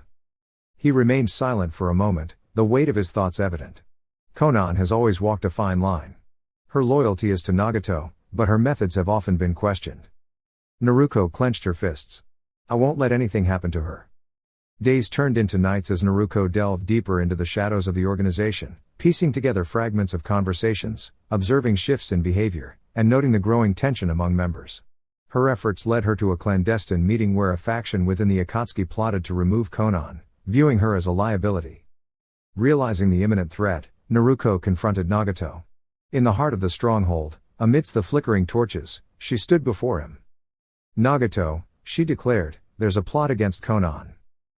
[SPEAKER 1] He remained silent for a moment, the weight of his thoughts evident. Konan has always walked a fine line. Her loyalty is to Nagato, but her methods have often been questioned. Naruko clenched her fists. "I won't let anything happen to her." Days turned into nights as Naruko delved deeper into the shadows of the organization, piecing together fragments of conversations, observing shifts in behavior, and noting the growing tension among members. Her efforts led her to a clandestine meeting where a faction within the Akatsuki plotted to remove Konan, viewing her as a liability. Realizing the imminent threat, Naruko confronted Nagato. In the heart of the stronghold, amidst the flickering torches, she stood before him. "Nagato," she declared, "there's a plot against Konan.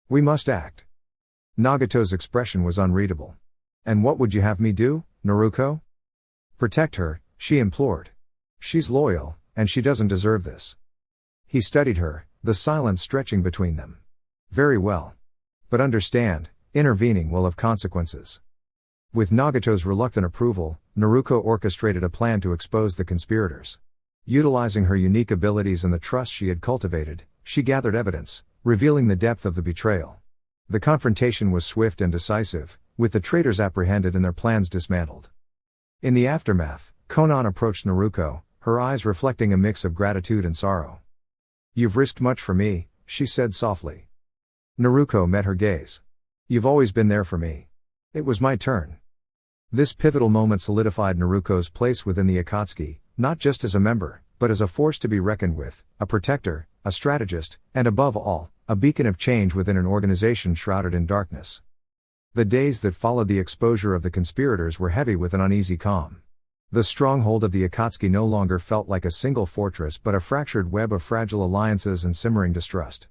[SPEAKER 1] We must act." Nagato's expression was unreadable. "And what would you have me do, Naruko?" "Protect her," she implored. "She's loyal, and she doesn't deserve this." He studied her, the silence stretching between them. "Very well. But understand, intervening will have consequences." With Nagato's reluctant approval, Naruko orchestrated a plan to expose the conspirators. Utilizing her unique abilities and the trust she had cultivated, she gathered evidence, revealing the depth of the betrayal. The confrontation was swift and decisive, with the traitors apprehended and their plans dismantled. In the aftermath, Konan approached Naruko, her eyes reflecting a mix of gratitude and sorrow. "You've risked much for me," she said softly. Naruko met her gaze. "You've always been there for me. It was my turn." This pivotal moment solidified Naruko's place within the Akatsuki, not just as a member, but as a force to be reckoned with, a protector, a strategist, and above all, a beacon of change within an organization shrouded in darkness. The days that followed the exposure of the conspirators were heavy with an uneasy calm. The stronghold of the Akatsuki no longer felt like a single fortress but a fractured web of fragile alliances and simmering distrust.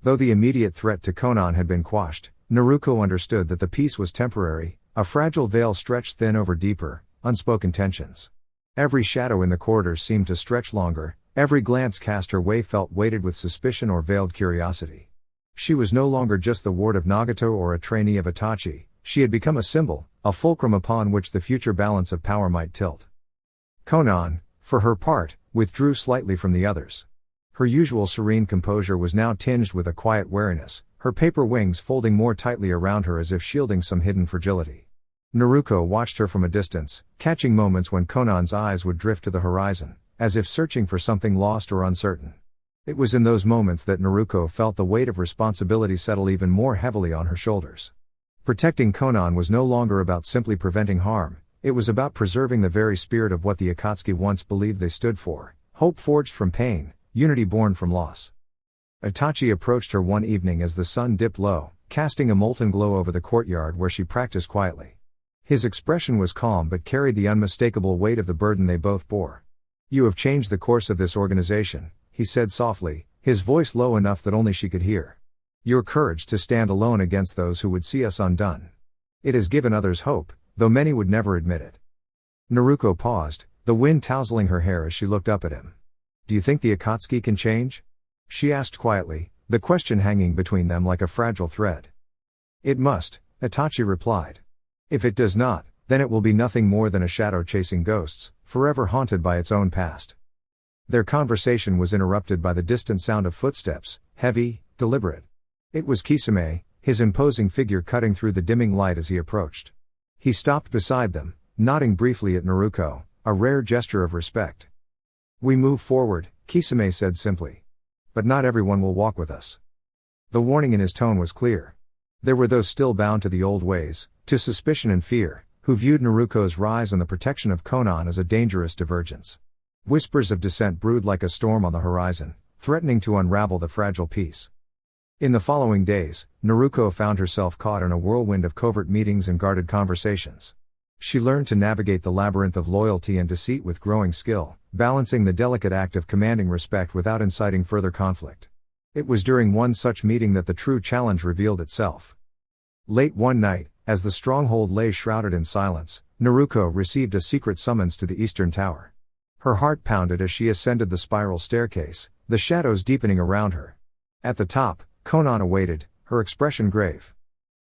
[SPEAKER 1] Though the immediate threat to Konan had been quashed, Naruko understood that the peace was temporary, a fragile veil stretched thin over deeper, unspoken tensions. Every shadow in the corridors seemed to stretch longer, every glance cast her way felt weighted with suspicion or veiled curiosity. She was no longer just the ward of Nagato or a trainee of Itachi, she had become a symbol, a fulcrum upon which the future balance of power might tilt. Konan, for her part, withdrew slightly from the others. Her usual serene composure was now tinged with a quiet wariness, her paper wings folding more tightly around her as if shielding some hidden fragility. Naruko watched her from a distance, catching moments when Konan's eyes would drift to the horizon, as if searching for something lost or uncertain. It was in those moments that Naruko felt the weight of responsibility settle even more heavily on her shoulders. Protecting Konan was no longer about simply preventing harm, it was about preserving the very spirit of what the Akatsuki once believed they stood for, hope forged from pain, unity born from loss. Itachi approached her one evening as the sun dipped low, casting a molten glow over the courtyard where she practiced quietly. His expression was calm but carried the unmistakable weight of the burden they both bore. "You have changed the course of this organization," he said softly, his voice low enough that only she could hear. "Your courage to stand alone against those who would see us undone. It has given others hope, though many would never admit it." Naruko paused, the wind tousling her hair as she looked up at him. "Do you think the Akatsuki can change?" she asked quietly, the question hanging between them like a fragile thread. "It must," Itachi replied. "If it does not, then it will be nothing more than a shadow chasing ghosts, forever haunted by its own past." Their conversation was interrupted by the distant sound of footsteps, heavy, deliberate. It was Kisame, his imposing figure cutting through the dimming light as he approached. He stopped beside them, nodding briefly at Naruko, a rare gesture of respect. "We move forward," Kisame said simply. But not everyone will walk with us. The warning in his tone was clear. There were those still bound to the old ways, to suspicion and fear, who viewed Naruko's rise and the protection of Konan as a dangerous divergence. Whispers of dissent brewed like a storm on the horizon, threatening to unravel the fragile peace. In the following days, Naruko found herself caught in a whirlwind of covert meetings and guarded conversations. She learned to navigate the labyrinth of loyalty and deceit with growing skill, balancing the delicate act of commanding respect without inciting further conflict. It was during one such meeting that the true challenge revealed itself. Late one night, as the stronghold lay shrouded in silence, Naruko received a secret summons to the eastern tower. Her heart pounded as she ascended the spiral staircase, the shadows deepening around her. At the top, Konan awaited, her expression grave.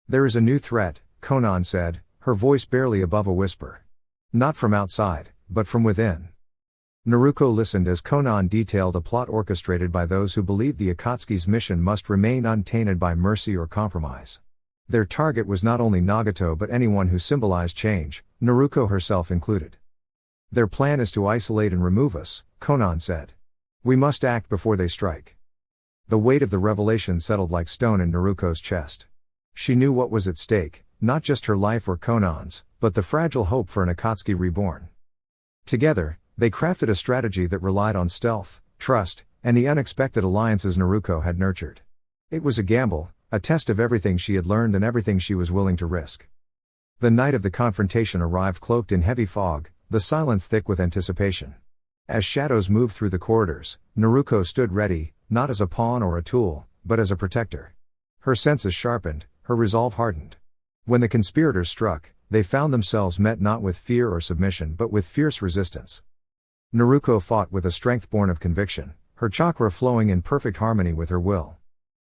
[SPEAKER 1] "There is a new threat," Konan said, her voice barely above a whisper. "Not from outside, but from within." Naruko listened as Konan detailed a plot orchestrated by those who believed the Akatsuki's mission must remain untainted by mercy or compromise. Their target was not only Nagato but anyone who symbolized change, Naruko herself included. "Their plan is to isolate and remove us," Konan said. "We must act before they strike." The weight of the revelation settled like stone in Naruko's chest. She knew what was at stake, not just her life or Konan's, but the fragile hope for an Akatsuki reborn. Together, they crafted a strategy that relied on stealth, trust, and the unexpected alliances Naruko had nurtured. It was a gamble, a test of everything she had learned and everything she was willing to risk. The night of the confrontation arrived cloaked in heavy fog, the silence thick with anticipation. As shadows moved through the corridors, Naruko stood ready, not as a pawn or a tool, but as a protector. Her senses sharpened, her resolve hardened. When the conspirators struck, they found themselves met not with fear or submission but with fierce resistance. Naruko fought with a strength born of conviction, her chakra flowing in perfect harmony with her will.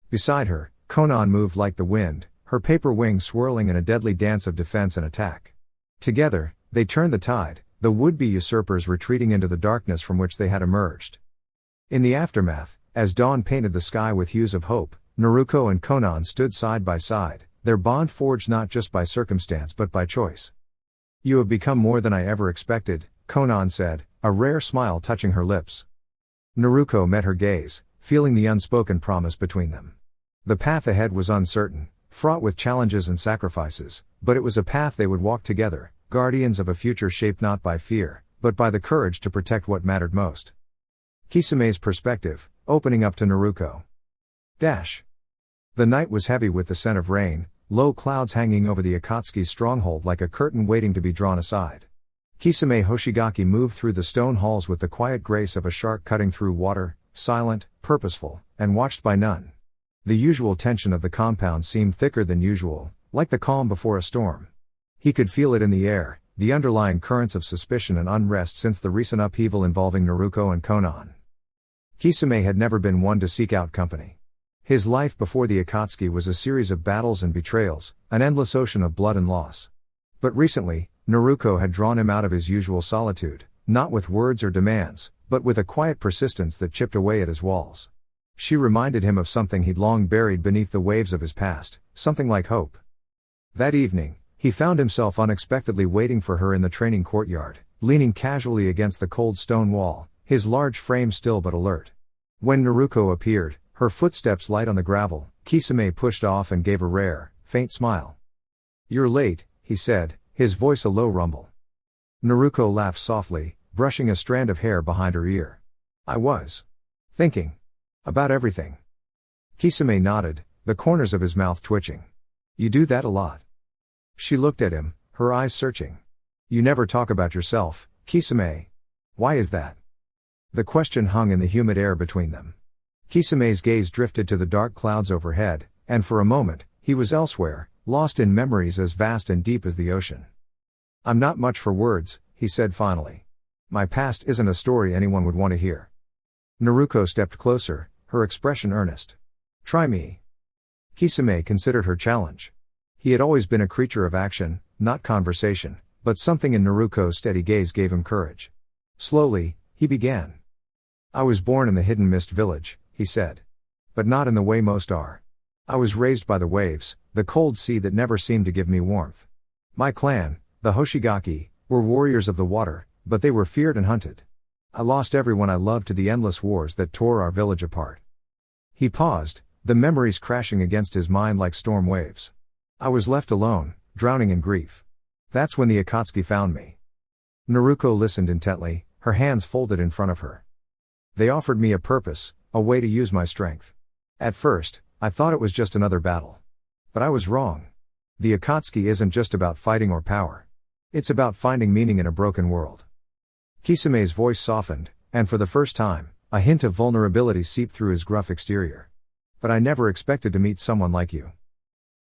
[SPEAKER 1] Beside her, Konan moved like the wind, her paper wings swirling in a deadly dance of defense and attack. Together, they turned the tide, the would-be usurpers retreating into the darkness from which they had emerged. In the aftermath, as dawn painted the sky with hues of hope, Naruko and Konan stood side by side, their bond forged not just by circumstance but by choice. "You have become more than I ever expected," Konan said, a rare smile touching her lips. Naruko met her gaze, feeling the unspoken promise between them. The path ahead was uncertain, fraught with challenges and sacrifices, but it was a path they would walk together, guardians of a future shaped not by fear, but by the courage to protect what mattered most. Kisame's perspective, opening up to Naruko. The night was heavy with the scent of rain, low clouds hanging over the Akatsuki's stronghold like a curtain waiting to be drawn aside. Kisame Hoshigaki moved through the stone halls with the quiet grace of a shark cutting through water, silent, purposeful, and watched by none. The usual tension of the compound seemed thicker than usual, like the calm before a storm. He could feel it in the air, the underlying currents of suspicion and unrest since the recent upheaval involving Naruko and Konan. Kisame had never been one to seek out company. His life before the Akatsuki was a series of battles and betrayals, an endless ocean of blood and loss. But recently, Naruko had drawn him out of his usual solitude, not with words or demands, but with a quiet persistence that chipped away at his walls. She reminded him of something he'd long buried beneath the waves of his past, something like hope. That evening, he found himself unexpectedly waiting for her in the training courtyard, leaning casually against the cold stone wall, his large frame still but alert. When Naruko appeared, her footsteps light on the gravel, Kisame pushed off and gave a rare, faint smile. "You're late," he said, his voice a low rumble. Naruko laughed softly, brushing a strand of hair behind her ear. "I was thinking about everything." Kisame nodded, the corners of his mouth twitching. "You do that a lot." She looked at him, her eyes searching. "You never talk about yourself, Kisame. Why is that?" The question hung in the humid air between them. Kisame's gaze drifted to the dark clouds overhead, and for a moment, he was elsewhere, lost in memories as vast and deep as the ocean. "I'm not much for words," he said finally. "My past isn't a story anyone would want to hear." Naruko stepped closer, her expression earnest. "Try me." Kisame considered her challenge. He had always been a creature of action, not conversation, but something in Naruko's steady gaze gave him courage. Slowly, he began. "I was born in the Hidden Mist village," he said. "But not in the way most are. I was raised by the waves, the cold sea that never seemed to give me warmth. My clan, the Hoshigaki, were warriors of the water, but they were feared and hunted. I lost everyone I loved to the endless wars that tore our village apart. He paused, the memories crashing against his mind like storm waves. I was left alone, drowning in grief. That's when the Akatsuki found me. Naruko listened intently, her hands folded in front of her. They offered me a purpose, a way to use my strength. At first, I thought it was just another battle. But I was wrong. The Akatsuki isn't just about fighting or power. It's about finding meaning in a broken world. Kisame's voice softened, and for the first time, a hint of vulnerability seeped through his gruff exterior. But I never expected to meet someone like you.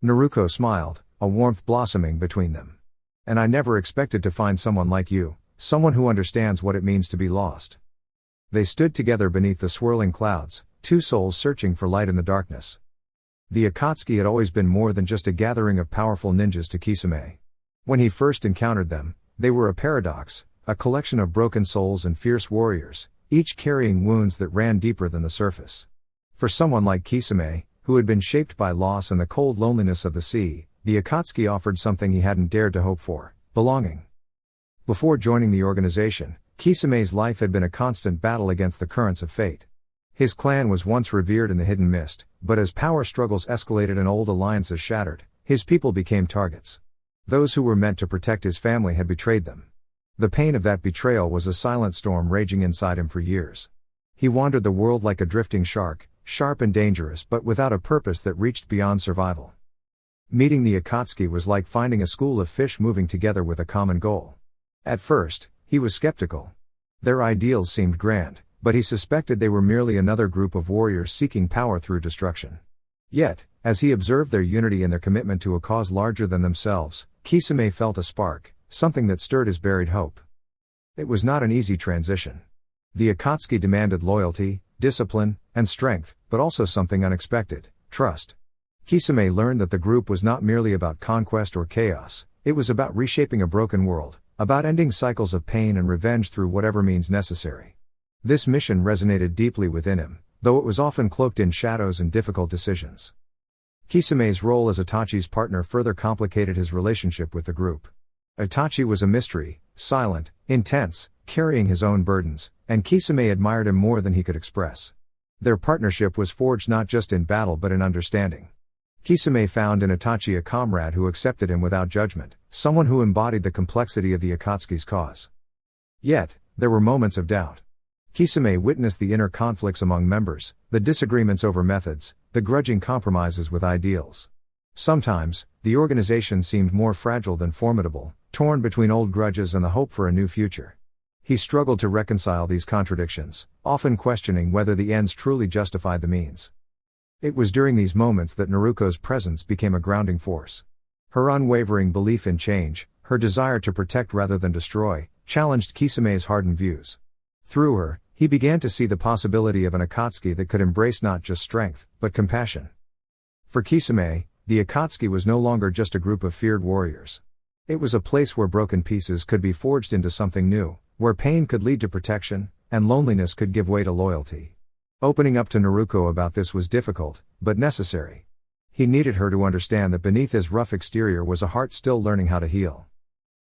[SPEAKER 1] Naruko smiled, a warmth blossoming between them. And I never expected to find someone like you, someone who understands what it means to be lost. They stood together beneath the swirling clouds, two souls searching for light in the darkness. The Akatsuki had always been more than just a gathering of powerful ninjas to Kisame. When he first encountered them, they were a paradox, a collection of broken souls and fierce warriors, each carrying wounds that ran deeper than the surface. For someone like Kisame, who had been shaped by loss and the cold loneliness of the sea, the Akatsuki offered something he hadn't dared to hope for: belonging. Before joining the organization, Kisame's life had been a constant battle against the currents of fate. His clan was once revered in the hidden mist, but as power struggles escalated and old alliances shattered, his people became targets. Those who were meant to protect his family had betrayed them. The pain of that betrayal was a silent storm raging inside him for years. He wandered the world like a drifting shark, sharp and dangerous but without a purpose that reached beyond survival. Meeting the Akatsuki was like finding a school of fish moving together with a common goal. At first, he was skeptical. Their ideals seemed grand, but he suspected they were merely another group of warriors seeking power through destruction. Yet, as he observed their unity and their commitment to a cause larger than themselves, Kisame felt a spark, something that stirred his buried hope. It was not an easy transition. The Akatsuki demanded loyalty, discipline, and strength, but also something unexpected: trust. Kisame learned that the group was not merely about conquest or chaos, it was about reshaping a broken world, about ending cycles of pain and revenge through whatever means necessary. This mission resonated deeply within him, though it was often cloaked in shadows and difficult decisions. Kisame's role as Itachi's partner further complicated his relationship with the group. Itachi was a mystery, silent, intense, carrying his own burdens, and Kisame admired him more than he could express. Their partnership was forged not just in battle but in understanding. Kisame found in Itachi a comrade who accepted him without judgment, someone who embodied the complexity of the Akatsuki's cause. Yet, there were moments of doubt. Kisame witnessed the inner conflicts among members, the disagreements over methods, the grudging compromises with ideals. Sometimes, the organization seemed more fragile than formidable, torn between old grudges and the hope for a new future. He struggled to reconcile these contradictions, often questioning whether the ends truly justified the means. It was during these moments that Naruko's presence became a grounding force. Her unwavering belief in change, her desire to protect rather than destroy, challenged Kisame's hardened views. Through her, he began to see the possibility of an Akatsuki that could embrace not just strength, but compassion. For Kisame, the Akatsuki was no longer just a group of feared warriors. It was a place where broken pieces could be forged into something new, where pain could lead to protection, and loneliness could give way to loyalty. Opening up to Naruko about this was difficult, but necessary. He needed her to understand that beneath his rough exterior was a heart still learning how to heal.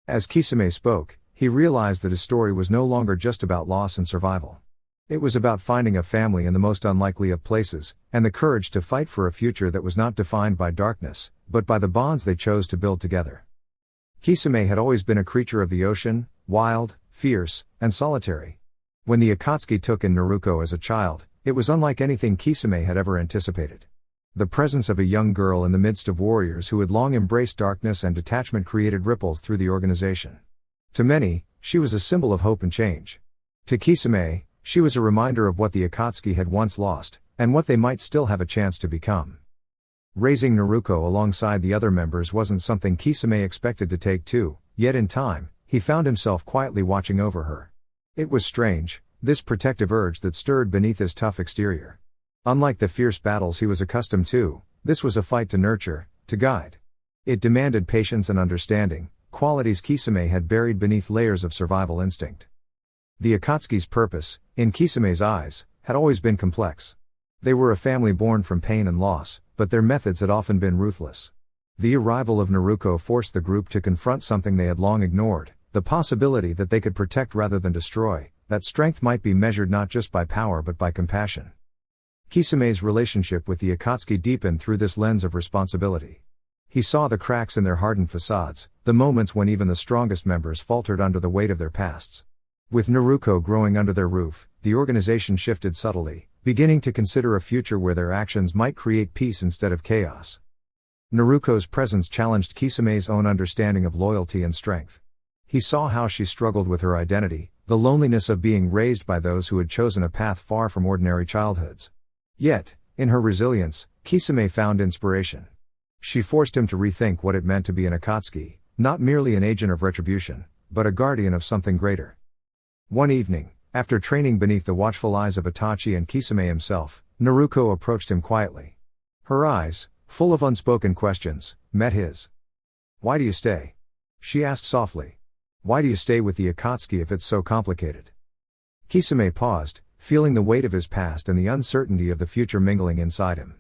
[SPEAKER 1] As Kisame spoke, he realized that his story was no longer just about loss and survival. It was about finding a family in the most unlikely of places, and the courage to fight for a future that was not defined by darkness, but by the bonds they chose to build together. Kisame had always been a creature of the ocean, wild, fierce, and solitary. When the Akatsuki took in Naruko as a child, it was unlike anything Kisame had ever anticipated. The presence of a young girl in the midst of warriors who had long embraced darkness and detachment created ripples through the organization. To many, she was a symbol of hope and change. To Kisame, she was a reminder of what the Akatsuki had once lost, and what they might still have a chance to become. Raising Naruko alongside the other members wasn't something Kisame expected to take to, yet in time, he found himself quietly watching over her. It was strange, this protective urge that stirred beneath his tough exterior. Unlike the fierce battles he was accustomed to, this was a fight to nurture, to guide. It demanded patience and understanding, qualities Kisame had buried beneath layers of survival instinct. The Akatsuki's purpose, in Kisame's eyes, had always been complex. They were a family born from pain and loss, but their methods had often been ruthless. The arrival of Naruko forced the group to confront something they had long ignored, the possibility that they could protect rather than destroy, that strength might be measured not just by power but by compassion. Kisame's relationship with the Akatsuki deepened through this lens of responsibility. He saw the cracks in their hardened facades, the moments when even the strongest members faltered under the weight of their pasts. With Naruko growing under their roof, the organization shifted subtly, beginning to consider a future where their actions might create peace instead of chaos. Naruko's presence challenged Kisame's own understanding of loyalty and strength. He saw how she struggled with her identity, the loneliness of being raised by those who had chosen a path far from ordinary childhoods. Yet, in her resilience, Kisame found inspiration. She forced him to rethink what it meant to be an Akatsuki, not merely an agent of retribution, but a guardian of something greater. One evening, after training beneath the watchful eyes of Itachi and Kisame himself, Naruko approached him quietly. Her eyes, full of unspoken questions, met his. "Why do you stay?" she asked softly. "Why do you stay with the Akatsuki if it's so complicated?" Kisame paused, feeling the weight of his past and the uncertainty of the future mingling inside him.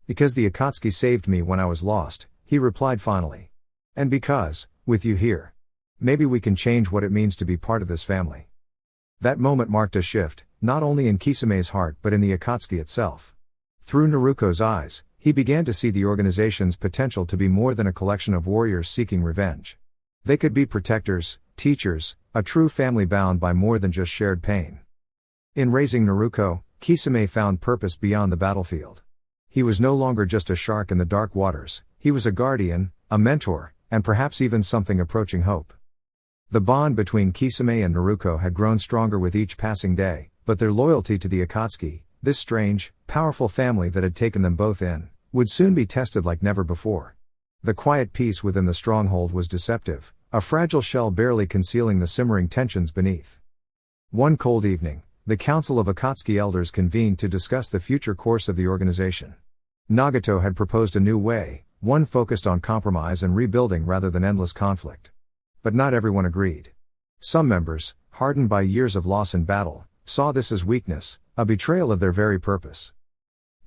[SPEAKER 1] "Because the Akatsuki saved me when I was lost," he replied finally. "And because, with you here, maybe we can change what it means to be part of this family." That moment marked a shift, not only in Kisame's heart but in the Akatsuki itself. Through Naruko's eyes, he began to see the organization's potential to be more than a collection of warriors seeking revenge. They could be protectors, teachers, a true family bound by more than just shared pain. In raising Naruko, Kisame found purpose beyond the battlefield. He was no longer just a shark in the dark waters, he was a guardian, a mentor, and perhaps even something approaching hope. The bond between Kisame and Naruko had grown stronger with each passing day, but their loyalty to the Akatsuki, this strange, powerful family that had taken them both in, would soon be tested like never before. The quiet peace within the stronghold was deceptive, a fragile shell barely concealing the simmering tensions beneath. One cold evening, the Council of Akatsuki elders convened to discuss the future course of the organization. Nagato had proposed a new way, one focused on compromise and rebuilding rather than endless conflict. But not everyone agreed. Some members, hardened by years of loss in battle, saw this as weakness, a betrayal of their very purpose.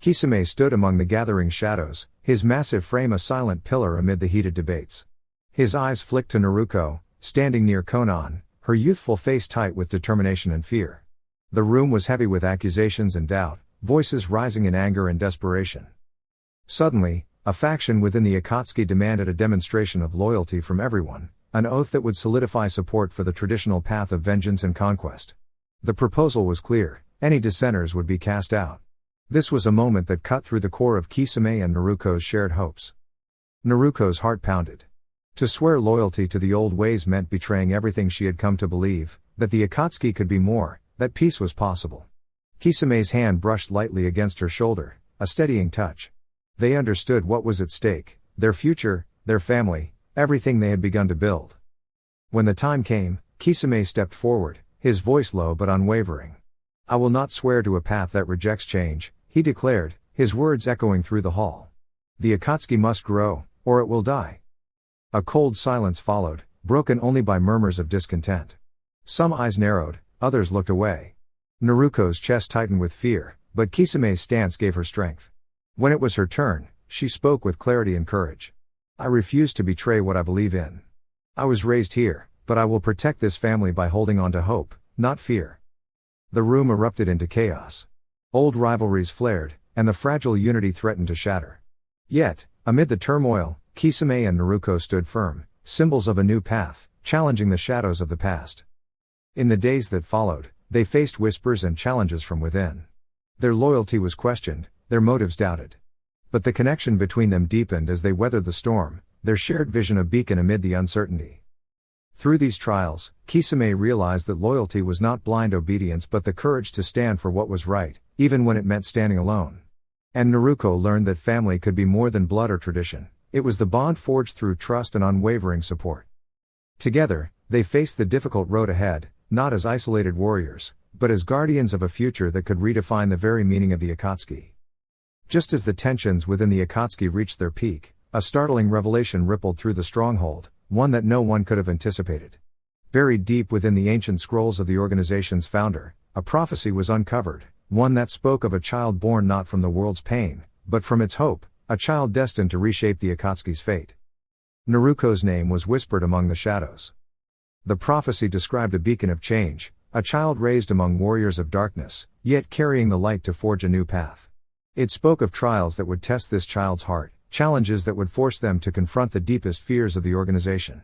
[SPEAKER 1] Kisame stood among the gathering shadows, his massive frame a silent pillar amid the heated debates. His eyes flicked to Naruko, standing near Konan, her youthful face tight with determination and fear. The room was heavy with accusations and doubt, voices rising in anger and desperation. Suddenly, a faction within the Akatsuki demanded a demonstration of loyalty from everyone, an oath that would solidify support for the traditional path of vengeance and conquest. The proposal was clear: any dissenters would be cast out. This was a moment that cut through the core of Kisame and Naruko's shared hopes. Naruko's heart pounded. To swear loyalty to the old ways meant betraying everything she had come to believe, that the Akatsuki could be more, that peace was possible. Kisame's hand brushed lightly against her shoulder, a steadying touch. They understood what was at stake: their future, their family, everything they had begun to build. When the time came, Kisame stepped forward, his voice low but unwavering. "I will not swear to a path that rejects change," he declared, his words echoing through the hall. "The Akatsuki must grow, or it will die." A cold silence followed, broken only by murmurs of discontent. Some eyes narrowed, others looked away. Naruko's chest tightened with fear, but Kisame's stance gave her strength. When it was her turn, she spoke with clarity and courage. "I refuse to betray what I believe in. I was raised here, but I will protect this family by holding on to hope, not fear." The room erupted into chaos. Old rivalries flared, and the fragile unity threatened to shatter. Yet, amid the turmoil, Kisame and Naruko stood firm, symbols of a new path, challenging the shadows of the past. In the days that followed, they faced whispers and challenges from within. Their loyalty was questioned, their motives doubted. But the connection between them deepened as they weathered the storm, their shared vision a beacon amid the uncertainty. Through these trials, Kisame realized that loyalty was not blind obedience but the courage to stand for what was right, even when it meant standing alone. And Naruko learned that family could be more than blood or tradition; it was the bond forged through trust and unwavering support. Together, they faced the difficult road ahead, not as isolated warriors, but as guardians of a future that could redefine the very meaning of the Akatsuki. Just as the tensions within the Akatsuki reached their peak, a startling revelation rippled through the stronghold, one that no one could have anticipated. Buried deep within the ancient scrolls of the organization's founder, a prophecy was uncovered, one that spoke of a child born not from the world's pain, but from its hope, a child destined to reshape the Akatsuki's fate. Naruko's name was whispered among the shadows. The prophecy described a beacon of change, a child raised among warriors of darkness, yet carrying the light to forge a new path. It spoke of trials that would test this child's heart, challenges that would force them to confront the deepest fears of the organization.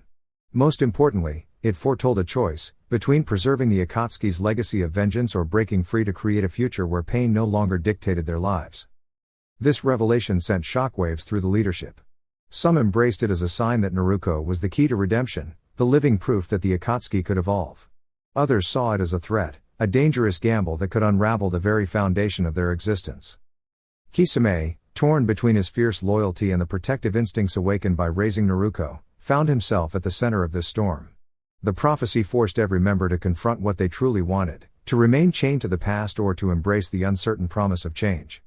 [SPEAKER 1] Most importantly, it foretold a choice, between preserving the Akatsuki's legacy of vengeance or breaking free to create a future where pain no longer dictated their lives. This revelation sent shockwaves through the leadership. Some embraced it as a sign that Naruko was the key to redemption, the living proof that the Akatsuki could evolve. Others saw it as a threat, a dangerous gamble that could unravel the very foundation of their existence. Kisame, torn between his fierce loyalty and the protective instincts awakened by raising Naruko, found himself at the center of this storm. The prophecy forced every member to confront what they truly wanted, to remain chained to the past or to embrace the uncertain promise of change.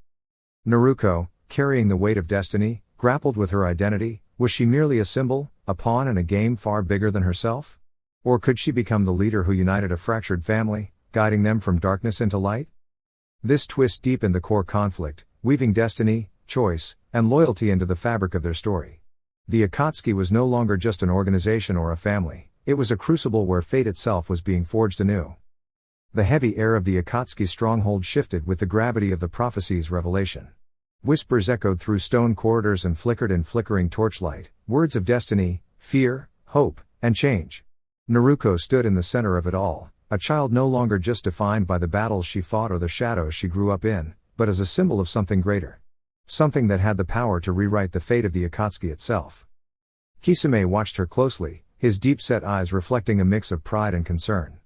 [SPEAKER 1] Naruko, carrying the weight of destiny, grappled with her identity. Was she merely a symbol, a pawn in a game far bigger than herself? Or could she become the leader who united a fractured family, guiding them from darkness into light? This twist deepened the core conflict, weaving destiny, choice, and loyalty into the fabric of their story. The Akatsuki was no longer just an organization or a family, it was a crucible where fate itself was being forged anew. The heavy air of the Akatsuki stronghold shifted with the gravity of the prophecy's revelation. Whispers echoed through stone corridors and flickered in flickering torchlight, words of destiny, fear, hope, and change. Naruko stood in the center of it all, a child no longer just defined by the battles she fought or the shadows she grew up in, but as a symbol of something greater. Something that had the power to rewrite the fate of the Akatsuki itself. Kisame watched her closely, his deep-set eyes reflecting a mix of pride and concern.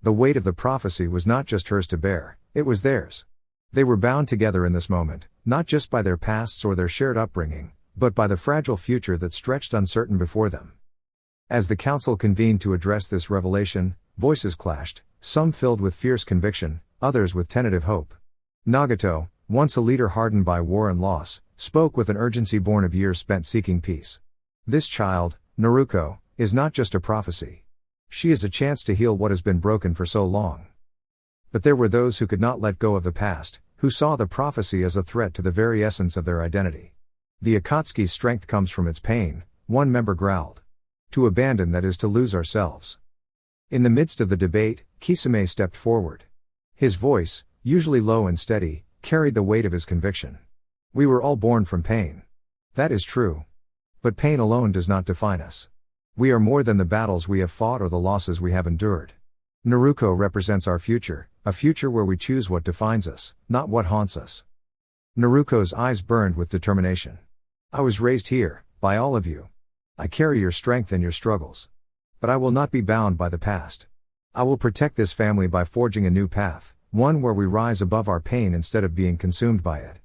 [SPEAKER 1] The weight of the prophecy was not just hers to bear, it was theirs. They were bound together in this moment, not just by their pasts or their shared upbringing, but by the fragile future that stretched uncertain before them. As the council convened to address this revelation, voices clashed, some filled with fierce conviction, others with tentative hope. Nagato, once a leader hardened by war and loss, spoke with an urgency born of years spent seeking peace. This child, Naruko, is not just a prophecy. She is a chance to heal what has been broken for so long. But there were those who could not let go of the past, who saw the prophecy as a threat to the very essence of their identity. The Akatsuki's strength comes from its pain, one member growled. To abandon that is to lose ourselves. In the midst of the debate, Kisame stepped forward. His voice, usually low and steady, carried the weight of his conviction. We were all born from pain. That is true. But pain alone does not define us. We are more than the battles we have fought or the losses we have endured. Naruko represents our future, a future where we choose what defines us, not what haunts us. Naruko's eyes burned with determination. I was raised here, by all of you. I carry your strength and your struggles. But I will not be bound by the past. I will protect this family by forging a new path, one where we rise above our pain instead of being consumed by it.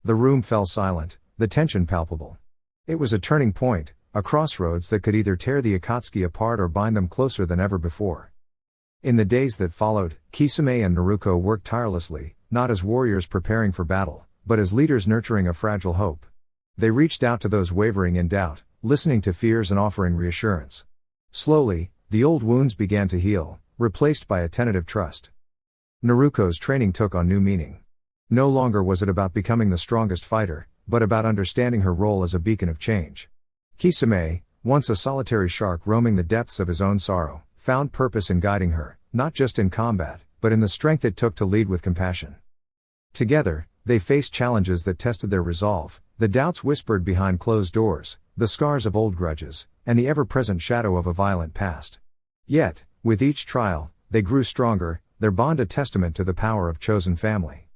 [SPEAKER 1] The room fell silent, the tension palpable. It was a turning point, a crossroads that could either tear the Akatsuki apart or bind them closer than ever before. In the days that followed, Kisame and Naruko worked tirelessly, not as warriors preparing for battle, but as leaders nurturing a fragile hope. They reached out to those wavering in doubt, listening to fears and offering reassurance. Slowly, the old wounds began to heal, replaced by a tentative trust. Naruko's training took on new meaning. No longer was it about becoming the strongest fighter, but about understanding her role as a beacon of change. Kisame, once a solitary shark roaming the depths of his own sorrow, found purpose in guiding her, not just in combat, but in the strength it took to lead with compassion. Together, they faced challenges that tested their resolve, the doubts whispered behind closed doors, the scars of old grudges, and the ever-present shadow of a violent past. Yet, with each trial, they grew stronger, their bond a testament to the power of chosen family.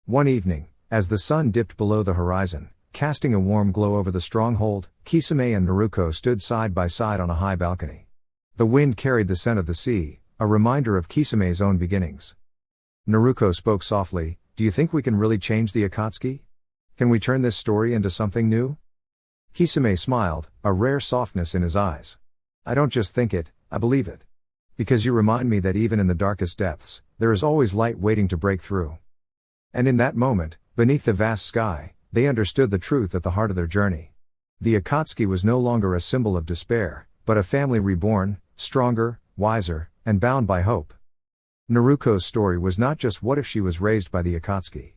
[SPEAKER 1] One evening, as the sun dipped below the horizon, casting a warm glow over the stronghold, Kisame and Naruko stood side by side on a high balcony. The wind carried the scent of the sea, a reminder of Kisame's own beginnings. Naruko spoke softly, "Do you think we can really change the Akatsuki? Can we turn this story into something new?" Kisame smiled, a rare softness in his eyes. "I don't just think it, I believe it. Because you remind me that even in the darkest depths, there is always light waiting to break through." And in that moment, beneath the vast sky, they understood the truth at the heart of their journey. The Akatsuki was no longer a symbol of despair, but a family reborn, stronger, wiser, and bound by hope. Naruko's story was not just what if she was raised by the Akatsuki.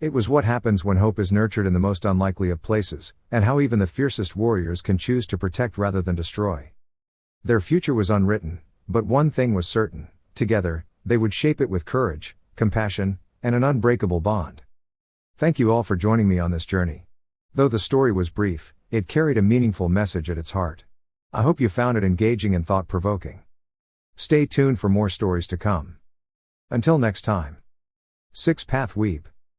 [SPEAKER 1] It was what happens when hope is nurtured in the most unlikely of places, and how even the fiercest warriors can choose to protect rather than destroy. Their future was unwritten, but one thing was certain: together, they would shape it with courage, compassion, and an unbreakable bond. Thank you all for joining me on this journey. Though the story was brief, it carried a meaningful message at its heart. I hope you found it engaging and thought-provoking. Stay tuned for more stories to come. Until next time. 6 Path Weeb.